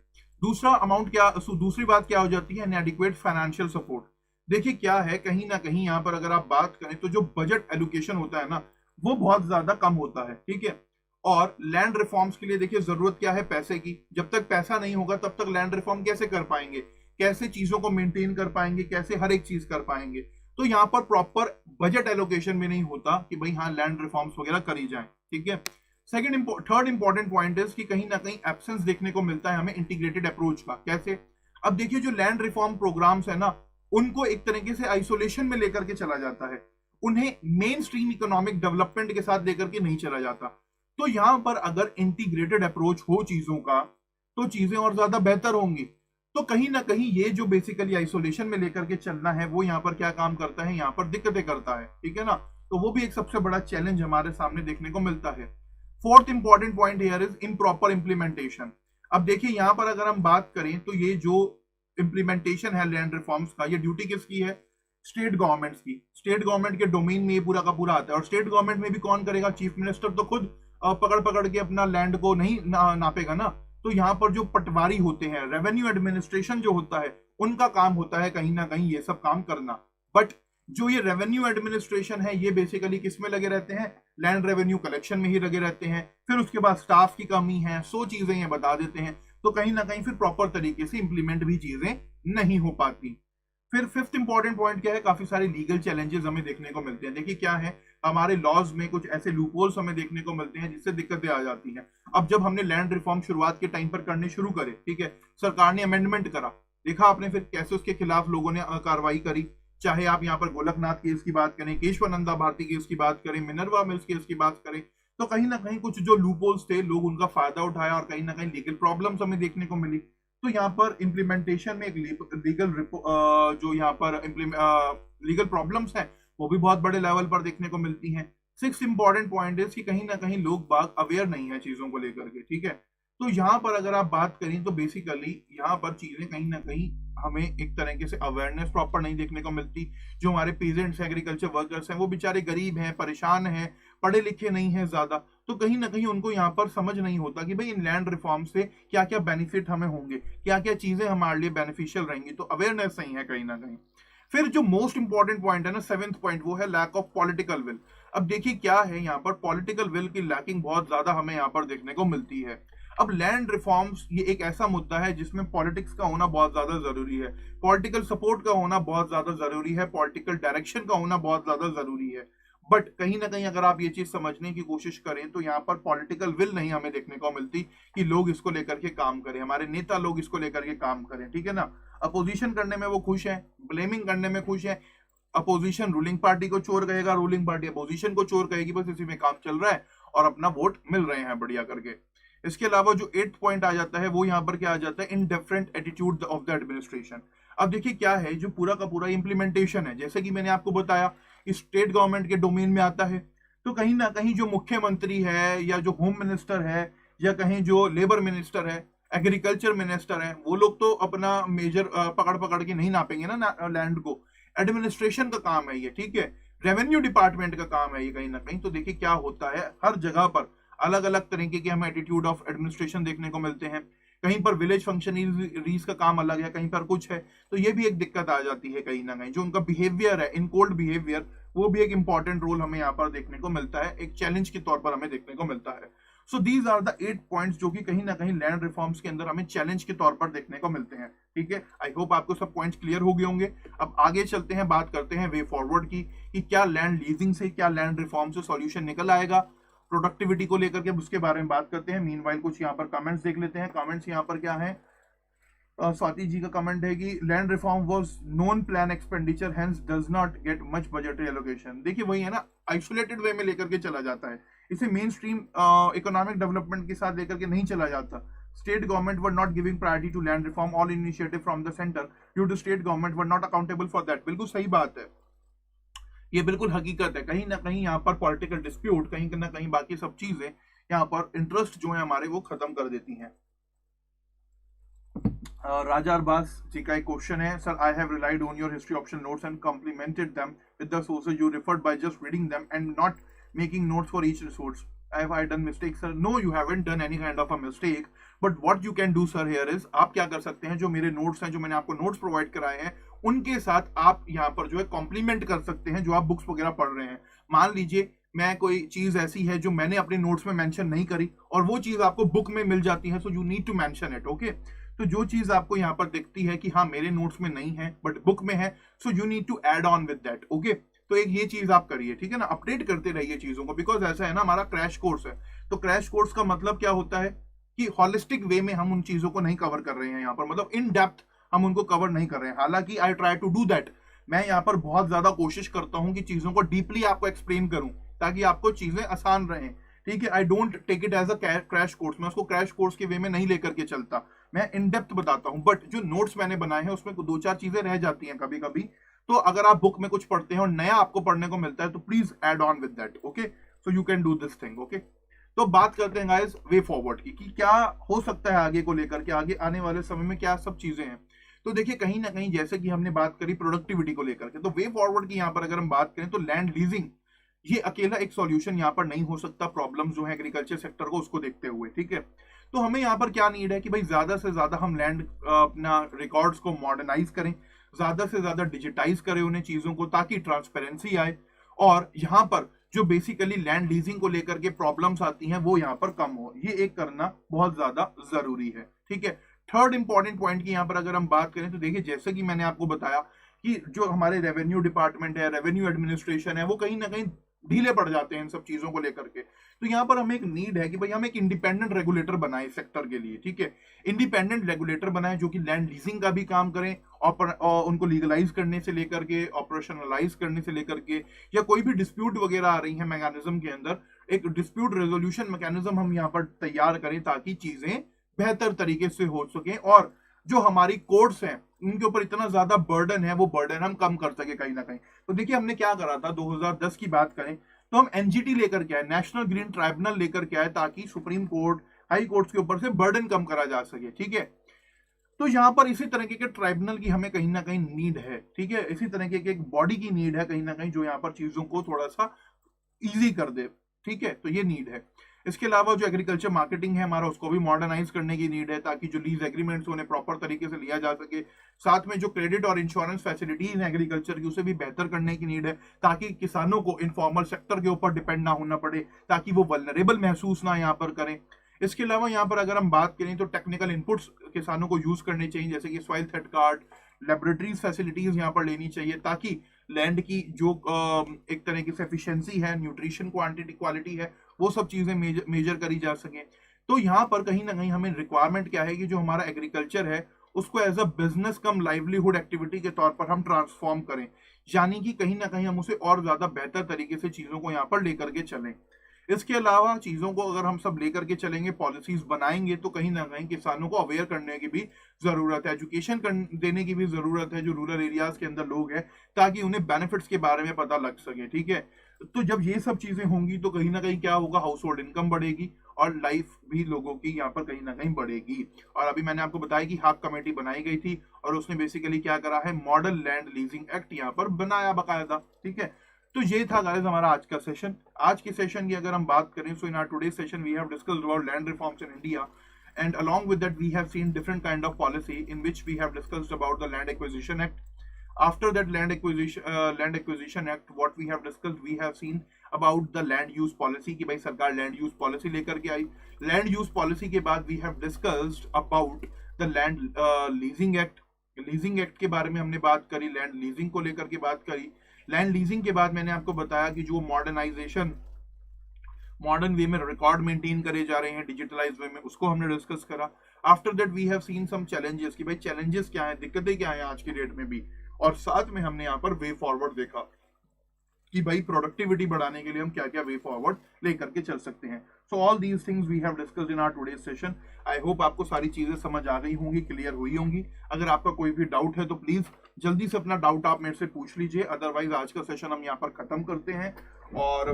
S1: दूसरी बात क्या हो जाती है, इनएडिक्वेट फाइनेंशियल सपोर्ट। देखिए क्या है, कहीं ना कहीं यहाँ पर अगर आप बात करें तो जो बजट एलोकेशन होता है ना वो बहुत ज्यादा कम होता है, ठीक है। और लैंड रिफॉर्म्स के लिए देखिए जरूरत क्या है, पैसे की। जब तक पैसा नहीं होगा तब तक लैंड रिफॉर्म कैसे कर पाएंगे, कैसे चीजों को मेंटेन कर पाएंगे, कैसे हर एक चीज कर पाएंगे। तो यहाँ पर प्रॉपर बजट एलोकेशन में नहीं होता कि भाई हाँ लैंड रिफॉर्म्स वगैरह करी जाए, ठीक है। थर्ड इंपॉर्टेंट पॉइंट इज कि कहीं ना कहीं एब्सेंस देखने को मिलता है हमें इंटीग्रेटेड अप्रोच का। कैसे? अब देखिए जो लैंड रिफॉर्म प्रोग्राम्स है ना उनको एक तरीके से आइसोलेशन में लेकर के चला जाता है, उन्हें मेन स्ट्रीम इकोनॉमिक डेवलपमेंट के साथ लेकर के नहीं चला जाता। तो यहां पर अगर इंटीग्रेटेड अप्रोच हो चीजों का तो चीजें और ज्यादा बेहतर होंगी। तो कहीं ना कहीं ये जो बेसिकली आइसोलेशन में लेकर के चलना है वो यहाँ पर क्या काम करता है, यहाँ पर दिक्कतें करता है, ठीक है ना। तो वो भी एक सबसे बड़ा चैलेंज हमारे सामने देखने को मिलता है। Fourth important point here is improper implementation. अब देखिए यहाँ पर अगर हम बात करें तो ये जो इंप्लीमेंटेशन है लैंड रिफॉर्म्स का, ये ड्यूटी किसकी है? स्टेट गवर्नमेंट्स की। स्टेट गवर्नमेंट के डोमेन में ये पूरा का पूरा आता है, और स्टेट गवर्नमेंट में भी कौन करेगा? चीफ मिनिस्टर तो खुद पकड़ पकड़ के अपना लैंड को नहीं नापेगा ना। तो यहाँ पर जो पटवारी होते हैं, रेवेन्यू एडमिनिस्ट्रेशन जो होता है, उनका काम होता है कहीं ना कहीं ये सब काम करना। बट जो ये रेवेन्यू एडमिनिस्ट्रेशन है ये बेसिकली किस में लगे रहते हैं? लैंड रेवेन्यू कलेक्शन में ही लगे रहते हैं। फिर उसके बाद स्टाफ की कमी है, 100 चीजें ये बता देते हैं, तो कहीं ना कहीं फिर प्रॉपर तरीके से इंप्लीमेंट भी चीजें नहीं हो पाती। फिर फिफ्थ इंपॉर्टेंट पॉइंट क्या है? काफी सारे लीगल चैलेंजेस हमें देखने को मिलते हैं। देखिए क्या है, हमारे लॉज में कुछ ऐसे लूपहोल्स हमें देखने को मिलते हैं जिससे दिक्कतें आ जाती हैं। अब जब हमने लैंड रिफॉर्म शुरुआत के टाइम पर करने शुरू करे, ठीक है, सरकार ने अमेंडमेंट करा, देखा आपने फिर कैसे उसके खिलाफ लोगों ने कार्रवाई करी। चाहे आप यहाँ पर गोलकनाथ केस की बात करें, केशवानंदा भारती केस की बात करें, मिनर्वा मिल्स केस की बात करें, तो कहीं ना कहीं कुछ जो लूपहोल्स थे लोग उनका फायदा उठाया और कहीं ना कहीं लीगल प्रॉब्लम्स हमें देखने को मिली। तो यहाँ पर इंप्लीमेंटेशन में एक लीगल जो यहाँ पर लीगल प्रॉब्लम्स हैं वो भी बहुत बड़े लेवल पर देखने को मिलती हैं। सिक्स इंपॉर्टेंट पॉइंट इज कि कहीं ना कहीं लोग बाग अवेयर नहीं है चीजों को लेकर के, ठीक है। तो यहाँ पर अगर आप बात करें तो बेसिकली यहाँ पर चीजें कहीं ना कहीं हमें एक तरीके से अवेयरनेस प्रॉपर नहीं देखने को मिलती। जो हमारे पीजेंट्स एग्रीकल्चर वर्कर्स हैं वो बेचारे गरीब हैं, परेशान हैं, पढ़े लिखे नहीं हैं ज्यादा, तो कहीं ना कहीं उनको यहाँ पर समझ नहीं होता कि भाई इन लैंड रिफॉर्म से क्या क्या बेनिफिट हमें होंगे, क्या क्या चीजें हमारे लिए बेनिफिशियल रहेंगी, तो अवेयरनेस नहीं है कहीं ना कहीं। फिर जो मोस्ट इंपॉर्टेंट पॉइंट है ना, सेवेंथ पॉइंट, वो है लैक ऑफ पॉलिटिकल विल। अब देखिए क्या है, यहाँ पर पॉलिटिकल विल की लैकिंग बहुत ज्यादा हमें यहाँ पर देखने को मिलती है। अब लैंड रिफॉर्म्स ये एक ऐसा मुद्दा है जिसमें पॉलिटिक्स का होना बहुत ज्यादा जरूरी है, पॉलिटिकल सपोर्ट का होना बहुत ज्यादा जरूरी है, पॉलिटिकल डायरेक्शन का होना बहुत ज्यादा जरूरी है। बट कहीं ना कहीं अगर आप ये चीज समझने की कोशिश करें तो यहाँ पर पॉलिटिकल विल नहीं हमें देखने को मिलती कि लोग इसको लेकर के काम करें, हमारे नेता लोग इसको लेकर के काम करें, ठीक है ना। अपोजिशन करने में वो खुश है, ब्लेमिंग करने में खुश है। अपोजिशन रूलिंग पार्टी को चोर कहेगा, रूलिंग पार्टी अपोजिशन को चोर कहेगी, बस इसी में काम चल रहा है और अपना वोट मिल रहे हैं बढ़िया करके। इसके अलावा जो 8th पॉइंट आ जाता है वो यहाँ पर क्या आ जाता है, indifferent attitude of the administration. अब देखिए क्या है, जो पूरा का पूरा इंप्लीमेंटेशन है, जैसे कि मैंने आपको बताया, स्टेट गवर्नमेंट के डोमेन में आता है, तो कहीं ना कहीं जो मुख्यमंत्री है या जो होम मिनिस्टर है या कहीं जो लेबर मिनिस्टर है, एग्रीकल्चर मिनिस्टर है, वो लोग तो अपना मेजर पकड़ पकड़ के नहीं नापेंगे ना लैंड को। एडमिनिस्ट्रेशन का काम है ये, ठीक है, रेवेन्यू डिपार्टमेंट का काम है ये कहीं ना कहीं। तो देखिए क्या होता है, हर जगह पर अलग अलग तरीके के हमें एटीट्यूड ऑफ एडमिनिस्ट्रेशन देखने को मिलते हैं। कहीं पर विलेज फंक्शनरीज का काम अलग है, कहीं पर कुछ है, तो ये भी एक दिक्कत आ जाती है कहीं ना कहीं। जो उनका बिहेवियर है, इन कोल्ड बिहेवियर, वो भी एक इंपॉर्टेंट रोल हमें यहाँ पर देखने को मिलता है, एक चैलेंज के तौर पर हमें देखने को मिलता है। So these are the 8 points जो कि कहीं ना कहीं लैंड रिफॉर्म्स के अंदर हमें चैलेंज के तौर पर देखने को मिलते हैं, ठीक है। आई होप आपको सब पॉइंट्स क्लियर हो गए होंगे। अब आगे चलते हैं, बात करते हैं वे फॉरवर्ड की, कि क्या लैंड लीजिंग से, क्या लैंड रिफॉर्म से सॉल्यूशन निकल आएगा प्रोडक्टिविटी को लेकर के, उसके बारे में बात करते हैं। मीनवाइल कुछ यहाँ पर कमेंट्स देख लेते हैं। कमेंट्स यहाँ पर क्या है, स्वाति जी का कमेंट है कि land reform was non plan expenditure hence does not get much budgetary allocation. देखिए वही है ना, आइसोलेटेड वे में लेकर के चला जाता है, इसे मेन स्ट्रीम इकोनॉमिक डेवलपमेंट के साथ लेकर के नहीं चला जाता। State government were not giving priority to land reform, all initiative from the centre due to state government were not accountable for that. बिल्कुल सही बात है, ये बिल्कुल हकीकत है। कहीं ना कहीं यहाँ पर पॉलिटिकल डिस्प्यूट, कहीं ना कहीं बाकी सब चीजें यहाँ पर इंटरेस्ट जो है हमारे वो खत्म कर देती हैं। राजा अरबाज जी का एक क्वेश्चन है, sir I have relied on your history option notes and complimented them with the sources you referred by just reading them and not making notes for each resource. Have I done mistake, sir? No, you haven't done any kind of a mistake. But what you can do, sir, here is आप क्या कर सकते हैं, जो मेरे नोट्स हैं, जो मैंने आपको नोट्स प्रोवाइड कराए हैं, उनके साथ आप यहाँ पर जो है कॉम्प्लीमेंट कर सकते हैं जो आप बुक्स वगैरह पढ़ रहे हैं। मान लीजिए मैं कोई चीज ऐसी है जो मैंने अपने नोट्स में मेंशन नहीं करी और वो चीज आपको बुक में मिल जाती है, so you need to mention it, okay. तो जो चीज आपको यहाँ पर दिखती है कि हाँ मेरे नोट्स में नहीं है बट बुक में है, so you need to add on with that, okay. तो एक ये चीज आप करिए, ठीक है ना, अपडेट करते रहिए चीजों को, बिकॉज ऐसा है ना, हमारा क्रैश कोर्स है, तो क्रैश कोर्स का मतलब क्या होता है कि हॉलिस्टिक वे में हम उन चीजों को नहीं कवर कर रहे हैं यहाँ पर, मतलब इन डेप्थ हम उनको कवर नहीं कर रहे हैं। हालांकि I try to do that, मैं यहाँ पर बहुत ज्यादा कोशिश करता हूँ कि चीजों को डीपली आपको एक्सप्लेन करूं ताकि आपको चीजें आसान रहें, ठीक है। I don't take it as a crash course, मैं उसको क्रैश कोर्स के वे में नहीं लेकर के चलता, मैं इन डेप्थ बताता हूँ। बट जो नोट्स मैंने बनाए हैं उसमें दो चार चीजें रह जाती हैं कभी कभी, तो अगर आप बुक में कुछ पढ़ते हैं और नया आपको पढ़ने को मिलता है तो please add on with that, okay. So you can do this thing, okay. तो बात करते हैं गाइस वे फॉरवर्ड की, कि क्या हो सकता है आगे को लेकर के, आगे आने वाले समय में क्या सब चीजें हैं। तो देखिए कहीं ना कहीं जैसे कि हमने बात करी प्रोडक्टिविटी को लेकर के, तो वे फॉरवर्ड की यहाँ पर अगर हम बात करें तो लैंड लीजिंग ये अकेला एक सॉल्यूशन यहाँ पर नहीं हो सकता प्रॉब्लम जो है एग्रीकल्चर सेक्टर को, उसको देखते हुए, ठीक है। तो हमें यहाँ पर क्या नीड है कि भाई ज्यादा से ज्यादा हम लैंड अपना रिकॉर्ड्स को मॉडर्नाइज करें, ज्यादा से ज्यादा डिजिटाइज करें उन्हें चीजों को, ताकि ट्रांसपेरेंसी आए और यहाँ पर जो बेसिकली लैंड लीजिंग को लेकर के प्रॉब्लम्स आती हैं वो यहाँ पर कम हो, ये एक करना बहुत ज्यादा जरूरी है, ठीक है। थर्ड इंपॉर्टेंट पॉइंट की यहाँ पर अगर हम बात करें तो देखिए जैसे कि मैंने आपको बताया कि जो हमारे रेवेन्यू डिपार्टमेंट है, रेवेन्यू एडमिनिस्ट्रेशन है, वो कहीं ना कहीं ढीले पड़ जाते हैं इन सब चीजों को लेकर के। तो यहाँ पर हमें एक नीड है कि भाई हम एक इंडिपेंडेंट रेगुलेटर बनाए सेक्टर के लिए, ठीक है। इंडिपेंडेंट रेगुलेटर बनाए जो कि लैंड लीजिंग का भी काम करें और उनको लीगलाइज करने से लेकर के, ऑपरेशनलाइज करने से लेकर के, या कोई भी डिस्प्यूट वगैरह आ रही है मैकेनिज्म के अंदर, एक डिस्प्यूट रेजोल्यूशन मैकेनिज्म हम यहाँ पर तैयार करें ताकि चीजें बेहतर तरीके से हो सके और जो हमारी कोर्ट्स हैं उनके ऊपर इतना ज्यादा बर्डन है वो बर्डन हम कम कर सके कहीं ना कहीं। तो देखिए हमने क्या करा था, 2010 की बात करें तो हम एनजीटी लेकर के आए, नेशनल ग्रीन ट्राइब्यूनल लेकर के आए, ताकि सुप्रीम कोर्ट, हाई कोर्ट्स के ऊपर से बर्डन कम करा जा सके, ठीक है। तो यहाँ पर इसी तरीके के ट्राइब्यूनल की हमें कहीं ना कहीं नीड है, ठीक है, इसी तरीके के एक बॉडी की नीड है कहीं ना कहीं जो यहाँ पर चीजों को थोड़ा सा इजी कर दे, ठीक है, तो ये नीड है। इसके अलावा जो एग्रीकल्चर मार्केटिंग है हमारा, उसको भी मॉडर्नाइज करने की नीड है, ताकि जो लीज एग्रीमेंट्स उन्हें प्रॉपर तरीके से लिया जा सके। साथ में जो क्रेडिट और इंश्योरेंस फैसिलिटीज है एग्रीकल्चर की, उसे भी बेहतर करने की नीड है, ताकि किसानों को इनफॉर्मल सेक्टर के ऊपर डिपेंड ना होना पड़े, ताकि वो वल्नरेबल महसूस ना यहाँ पर करें। इसके अलावा यहाँ पर अगर हम बात करें तो टेक्निकल इनपुट्स किसानों को यूज करने चाहिए, जैसे कि soil thread card, laboratories facilities यहाँ पर लेनी चाहिए, ताकि लैंड की जो एक तरीके से एफिशिएंसी है, न्यूट्रिशन क्वांटिटी क्वालिटी है, वो सब चीजें मेजर करी जा सके। तो यहाँ पर कहीं ना कहीं हमें रिक्वायरमेंट क्या है कि जो हमारा एग्रीकल्चर है उसको as a business cum livelihood activity के तौर पर हम ट्रांसफॉर्म करें, यानी कि कहीं ना कहीं हम उसे और ज्यादा बेहतर तरीके से चीजों को यहाँ पर लेकर के चलें। इसके अलावा चीजों को अगर हम सब लेकर के चलेंगे, पॉलिसीज बनाएंगे, तो कहीं ना कहीं किसानों को अवेयर करने की भी जरूरत है, एजुकेशन देने की भी जरूरत है जो रूरल एरियाज के अंदर लोग हैं, ताकि उन्हें बेनिफिट्स के बारे में पता लग सके। ठीक है, तो जब ये सब चीजें होंगी तो कहीं ना कहीं क्या होगा, हाउस होल्ड इनकम बढ़ेगी और लाइफ भी लोगों की यहाँ पर कहीं ना कहीं बढ़ेगी। और अभी मैंने आपको बताया कि हाक कमेटी बनाई गई थी और उसने बेसिकली क्या करा है, मॉडल लैंड लीजिंग एक्ट यहाँ पर बनाया बाकायदा। ठीक है, तो ये था गाइस हमारा आज का सेशन। आज के सेशन की अगर हम बात करें, so in our today session we have discussed about land reforms in India, and along with that we have seen different kind of policy in which we have discussed about the land acquisition act. After that land acquisition act, what we have discussed, we have seen about the land use policy कि भाई सरकार land use policy लेकर के आई। land use policy के बाद we have discussed about the land leasing act। Leasing act के बारे में हमने बात करी, लैंड लीजिंग को लेकर के बात करी। लैंड लीजिंग के बाद मैंने आपको बताया कि जो मॉडर्नाइजेशन, मॉडर्न वे में रिकॉर्ड मेंटेन करे जा रहे हैं डिजिटलाइज वे में, उसको हमने डिस्कस करा। After that we have seen some challenges कि भाई चैलेंजेस क्या हैं, दिक्कतें क्या हैं आज की डेट में भी, और साथ में हमने यहाँ पर वे फॉरवर्ड देखा कि भाई प्रोडक्टिविटी बढ़ाने के लिए हम क्या क्या वे फॉरवर्ड लेकर के चल सकते हैं। So all these things we have discussed in our today's session. I hope आपको सारी चीजें समझ आ गई होंगी, क्लियर हुई होंगी। अगर आपका कोई भी डाउट है तो प्लीज जल्दी से अपना डाउट आप मेरे से पूछ लीजिए, अदरवाइज आज का सेशन हम यहाँ पर खत्म करते हैं। और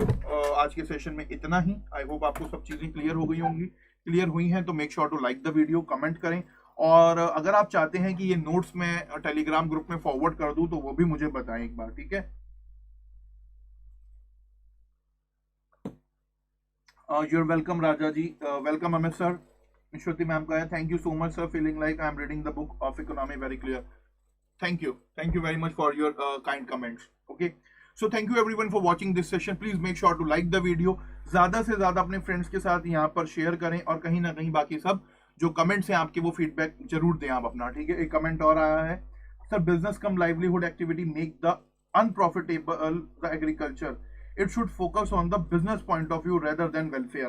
S1: आज के सेशन में इतना ही। आई होप आपको सब चीजें क्लियर हो गई होंगी। क्लियर हुई हैं तो make sure to like the video, comment करें, और अगर आप चाहते हैं कि ये नोट्स मैं टेलीग्राम ग्रुप में फॉरवर्ड कर दूं तो वो भी मुझे बताएं एक बार, ठीक है। You're welcome, Raja ji. Welcome, Amit sir. Shruti ma'am का है. Thank you so much, sir. Feeling like I'm reading the book of economy very clear. Thank you. Thank you very much for your kind comments. Okay. So thank you everyone for watching this session. Please make sure to like the video. ज़्यादा से ज़्यादा अपने फ्रेंड्स के साथ यहाँ पर शेयर करें, और कहीं ना कहीं बाकी सब जो कमेंट्स हैं आपके वो फीडबैक जरूर दें आप अपना, ठीक है। एक कमेंट और आया है, sir business cum livelihood activity make the unprofitable the agriculture, it should focus on the business point of view rather than welfare.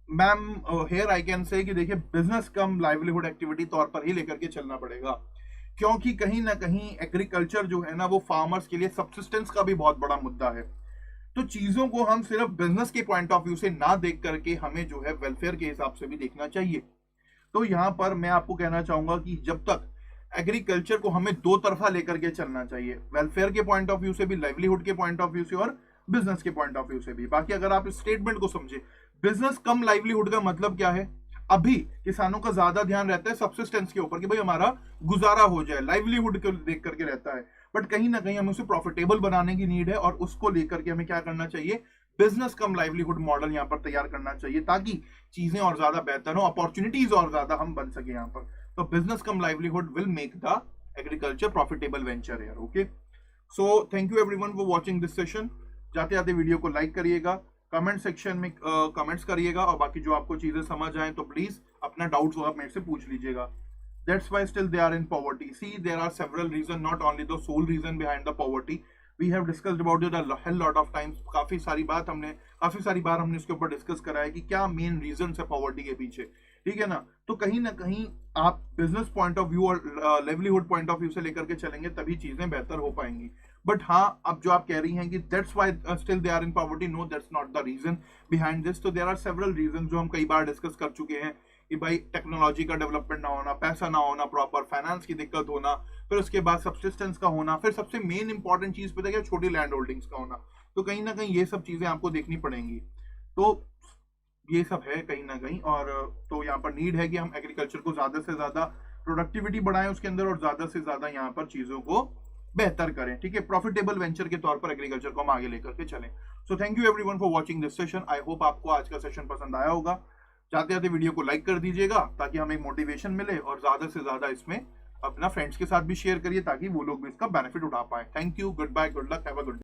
S1: Ma'am here I can say कि देखिए बिजनेस कम लाइवलीहुड एक्टिविटी तौर पर ही लेकर के चलना पड़ेगा, क्योंकि कहीं ना कहीं एग्रीकल्चर जो है ना वो फार्मर्स के लिए सब्सिस्टेंस का भी बहुत बड़ा मुद्दा है। तो चीजों को हम सिर्फ बिजनेस के पॉइंट ऑफ व्यू से ना देख करके हमें जो है वेलफेयर के हिसाब से भी देखना चाहिए। तो यहाँ पर मैं आपको कहना चाहूंगा कि जब तक एग्रीकल्चर को हमें दो तरफा लेकर के चलना चाहिए, वेलफेयर के पॉइंट ऑफ व्यू से भी, लाइवलीहुड के पॉइंट ऑफ व्यू से, और बिजनेस के पॉइंट ऑफ व्यू से भी। बाकी अगर आप इस स्टेटमेंट को समझे, बिजनेस कम लाइवलीहुड का मतलब क्या है, अभी किसानों का ज्यादा ध्यान रहता है सब्सिस्टेंस के ऊपर कि भाई हमारा गुजारा हो जाए, लाइवलीहुड को देख करके रहता है, बट कहीं ना कहीं हमें उसे प्रॉफिटेबल बनाने की नीड है, और उसको लेकर के हमें क्या करना चाहिए, बिजनेस कम लाइवलीहुड मॉडल यहाँ पर तैयार करना चाहिए, ताकि चीजें और ज्यादा बेहतर हो, अपॉर्चुनिटीज और ज्यादा हम बन सके यहाँ पर। तो business cum livelihood will make the agriculture profitable venture here. Okay, so thank you everyone for watching this session. जाते जाते वीडियो को लाइक करिएगा, कमेंट सेक्शन में कमेंट्स करिएगा, और बाकी जो आपको चीजें समझ आए तो प्लीज अपना डाउट्स आप मेरे से पूछ लीजिएगा। That's why still they are in poverty. See, there are several reasons, not only the sole reason behind the poverty. We have discussed about it a hell lot of times. काफी सारी बार हमने इसके ऊपर डिस्कस करा है कि क्या मेन रीजन है पॉवर्टी के पीछे, ठीक है ना। तो कहीं ना कहीं आप बिजनेस पॉइंट ऑफ व्यू और लाइवलीहुड पॉइंट ऑफ व्यू से लेकर के चलेंगे तभी चीजें बेहतर हो पाएंगी। बट हाँ, अब जो आप कह रही हैं कि that's why still they are in poverty, no that's not the reason behind this. तो देयर आर सेवरल रीजन जो हम कई बार डिस्कस कर चुके हैं कि भाई टेक्नोलॉजी का डेवलपमेंट ना होना, पैसा ना होना, प्रॉपर फाइनेंस की दिक्कत होना, फिर उसके बाद सब्सिस्टेंस का होना, फिर सबसे मेन इंपॉर्टेंट चीज पता है क्या, छोटी लैंड होल्डिंग्स का होना। तो कहीं ना कहीं ये सब चीजें आपको देखनी पड़ेंगी। तो ये सब है कहीं ना कहीं, और तो यहाँ पर नीड है कि हम एग्रीकल्चर को ज्यादा से ज्यादा प्रोडक्टिविटी बढ़ाएं उसके अंदर, और ज्यादा से ज्यादा यहाँ पर चीजों को बेहतर करें, ठीक है, प्रॉफिटेबल वेंचर के तौर पर एग्रीकल्चर को हम आगे लेकर के चलें। So thank you everyone for watching this session. I hope आपको आज का सेशन पसंद आया होगा। जाते जाते वीडियो को लाइक कर दीजिएगा ताकि हमें मोटिवेशन मिले, और ज्यादा से ज्यादा इसमें अपना फ्रेंड्स के साथ भी शेयर करिए ताकि वो लोग भी इसका बेनिफिट उठा पाए। Thank you, goodbye, good luck, have a good day.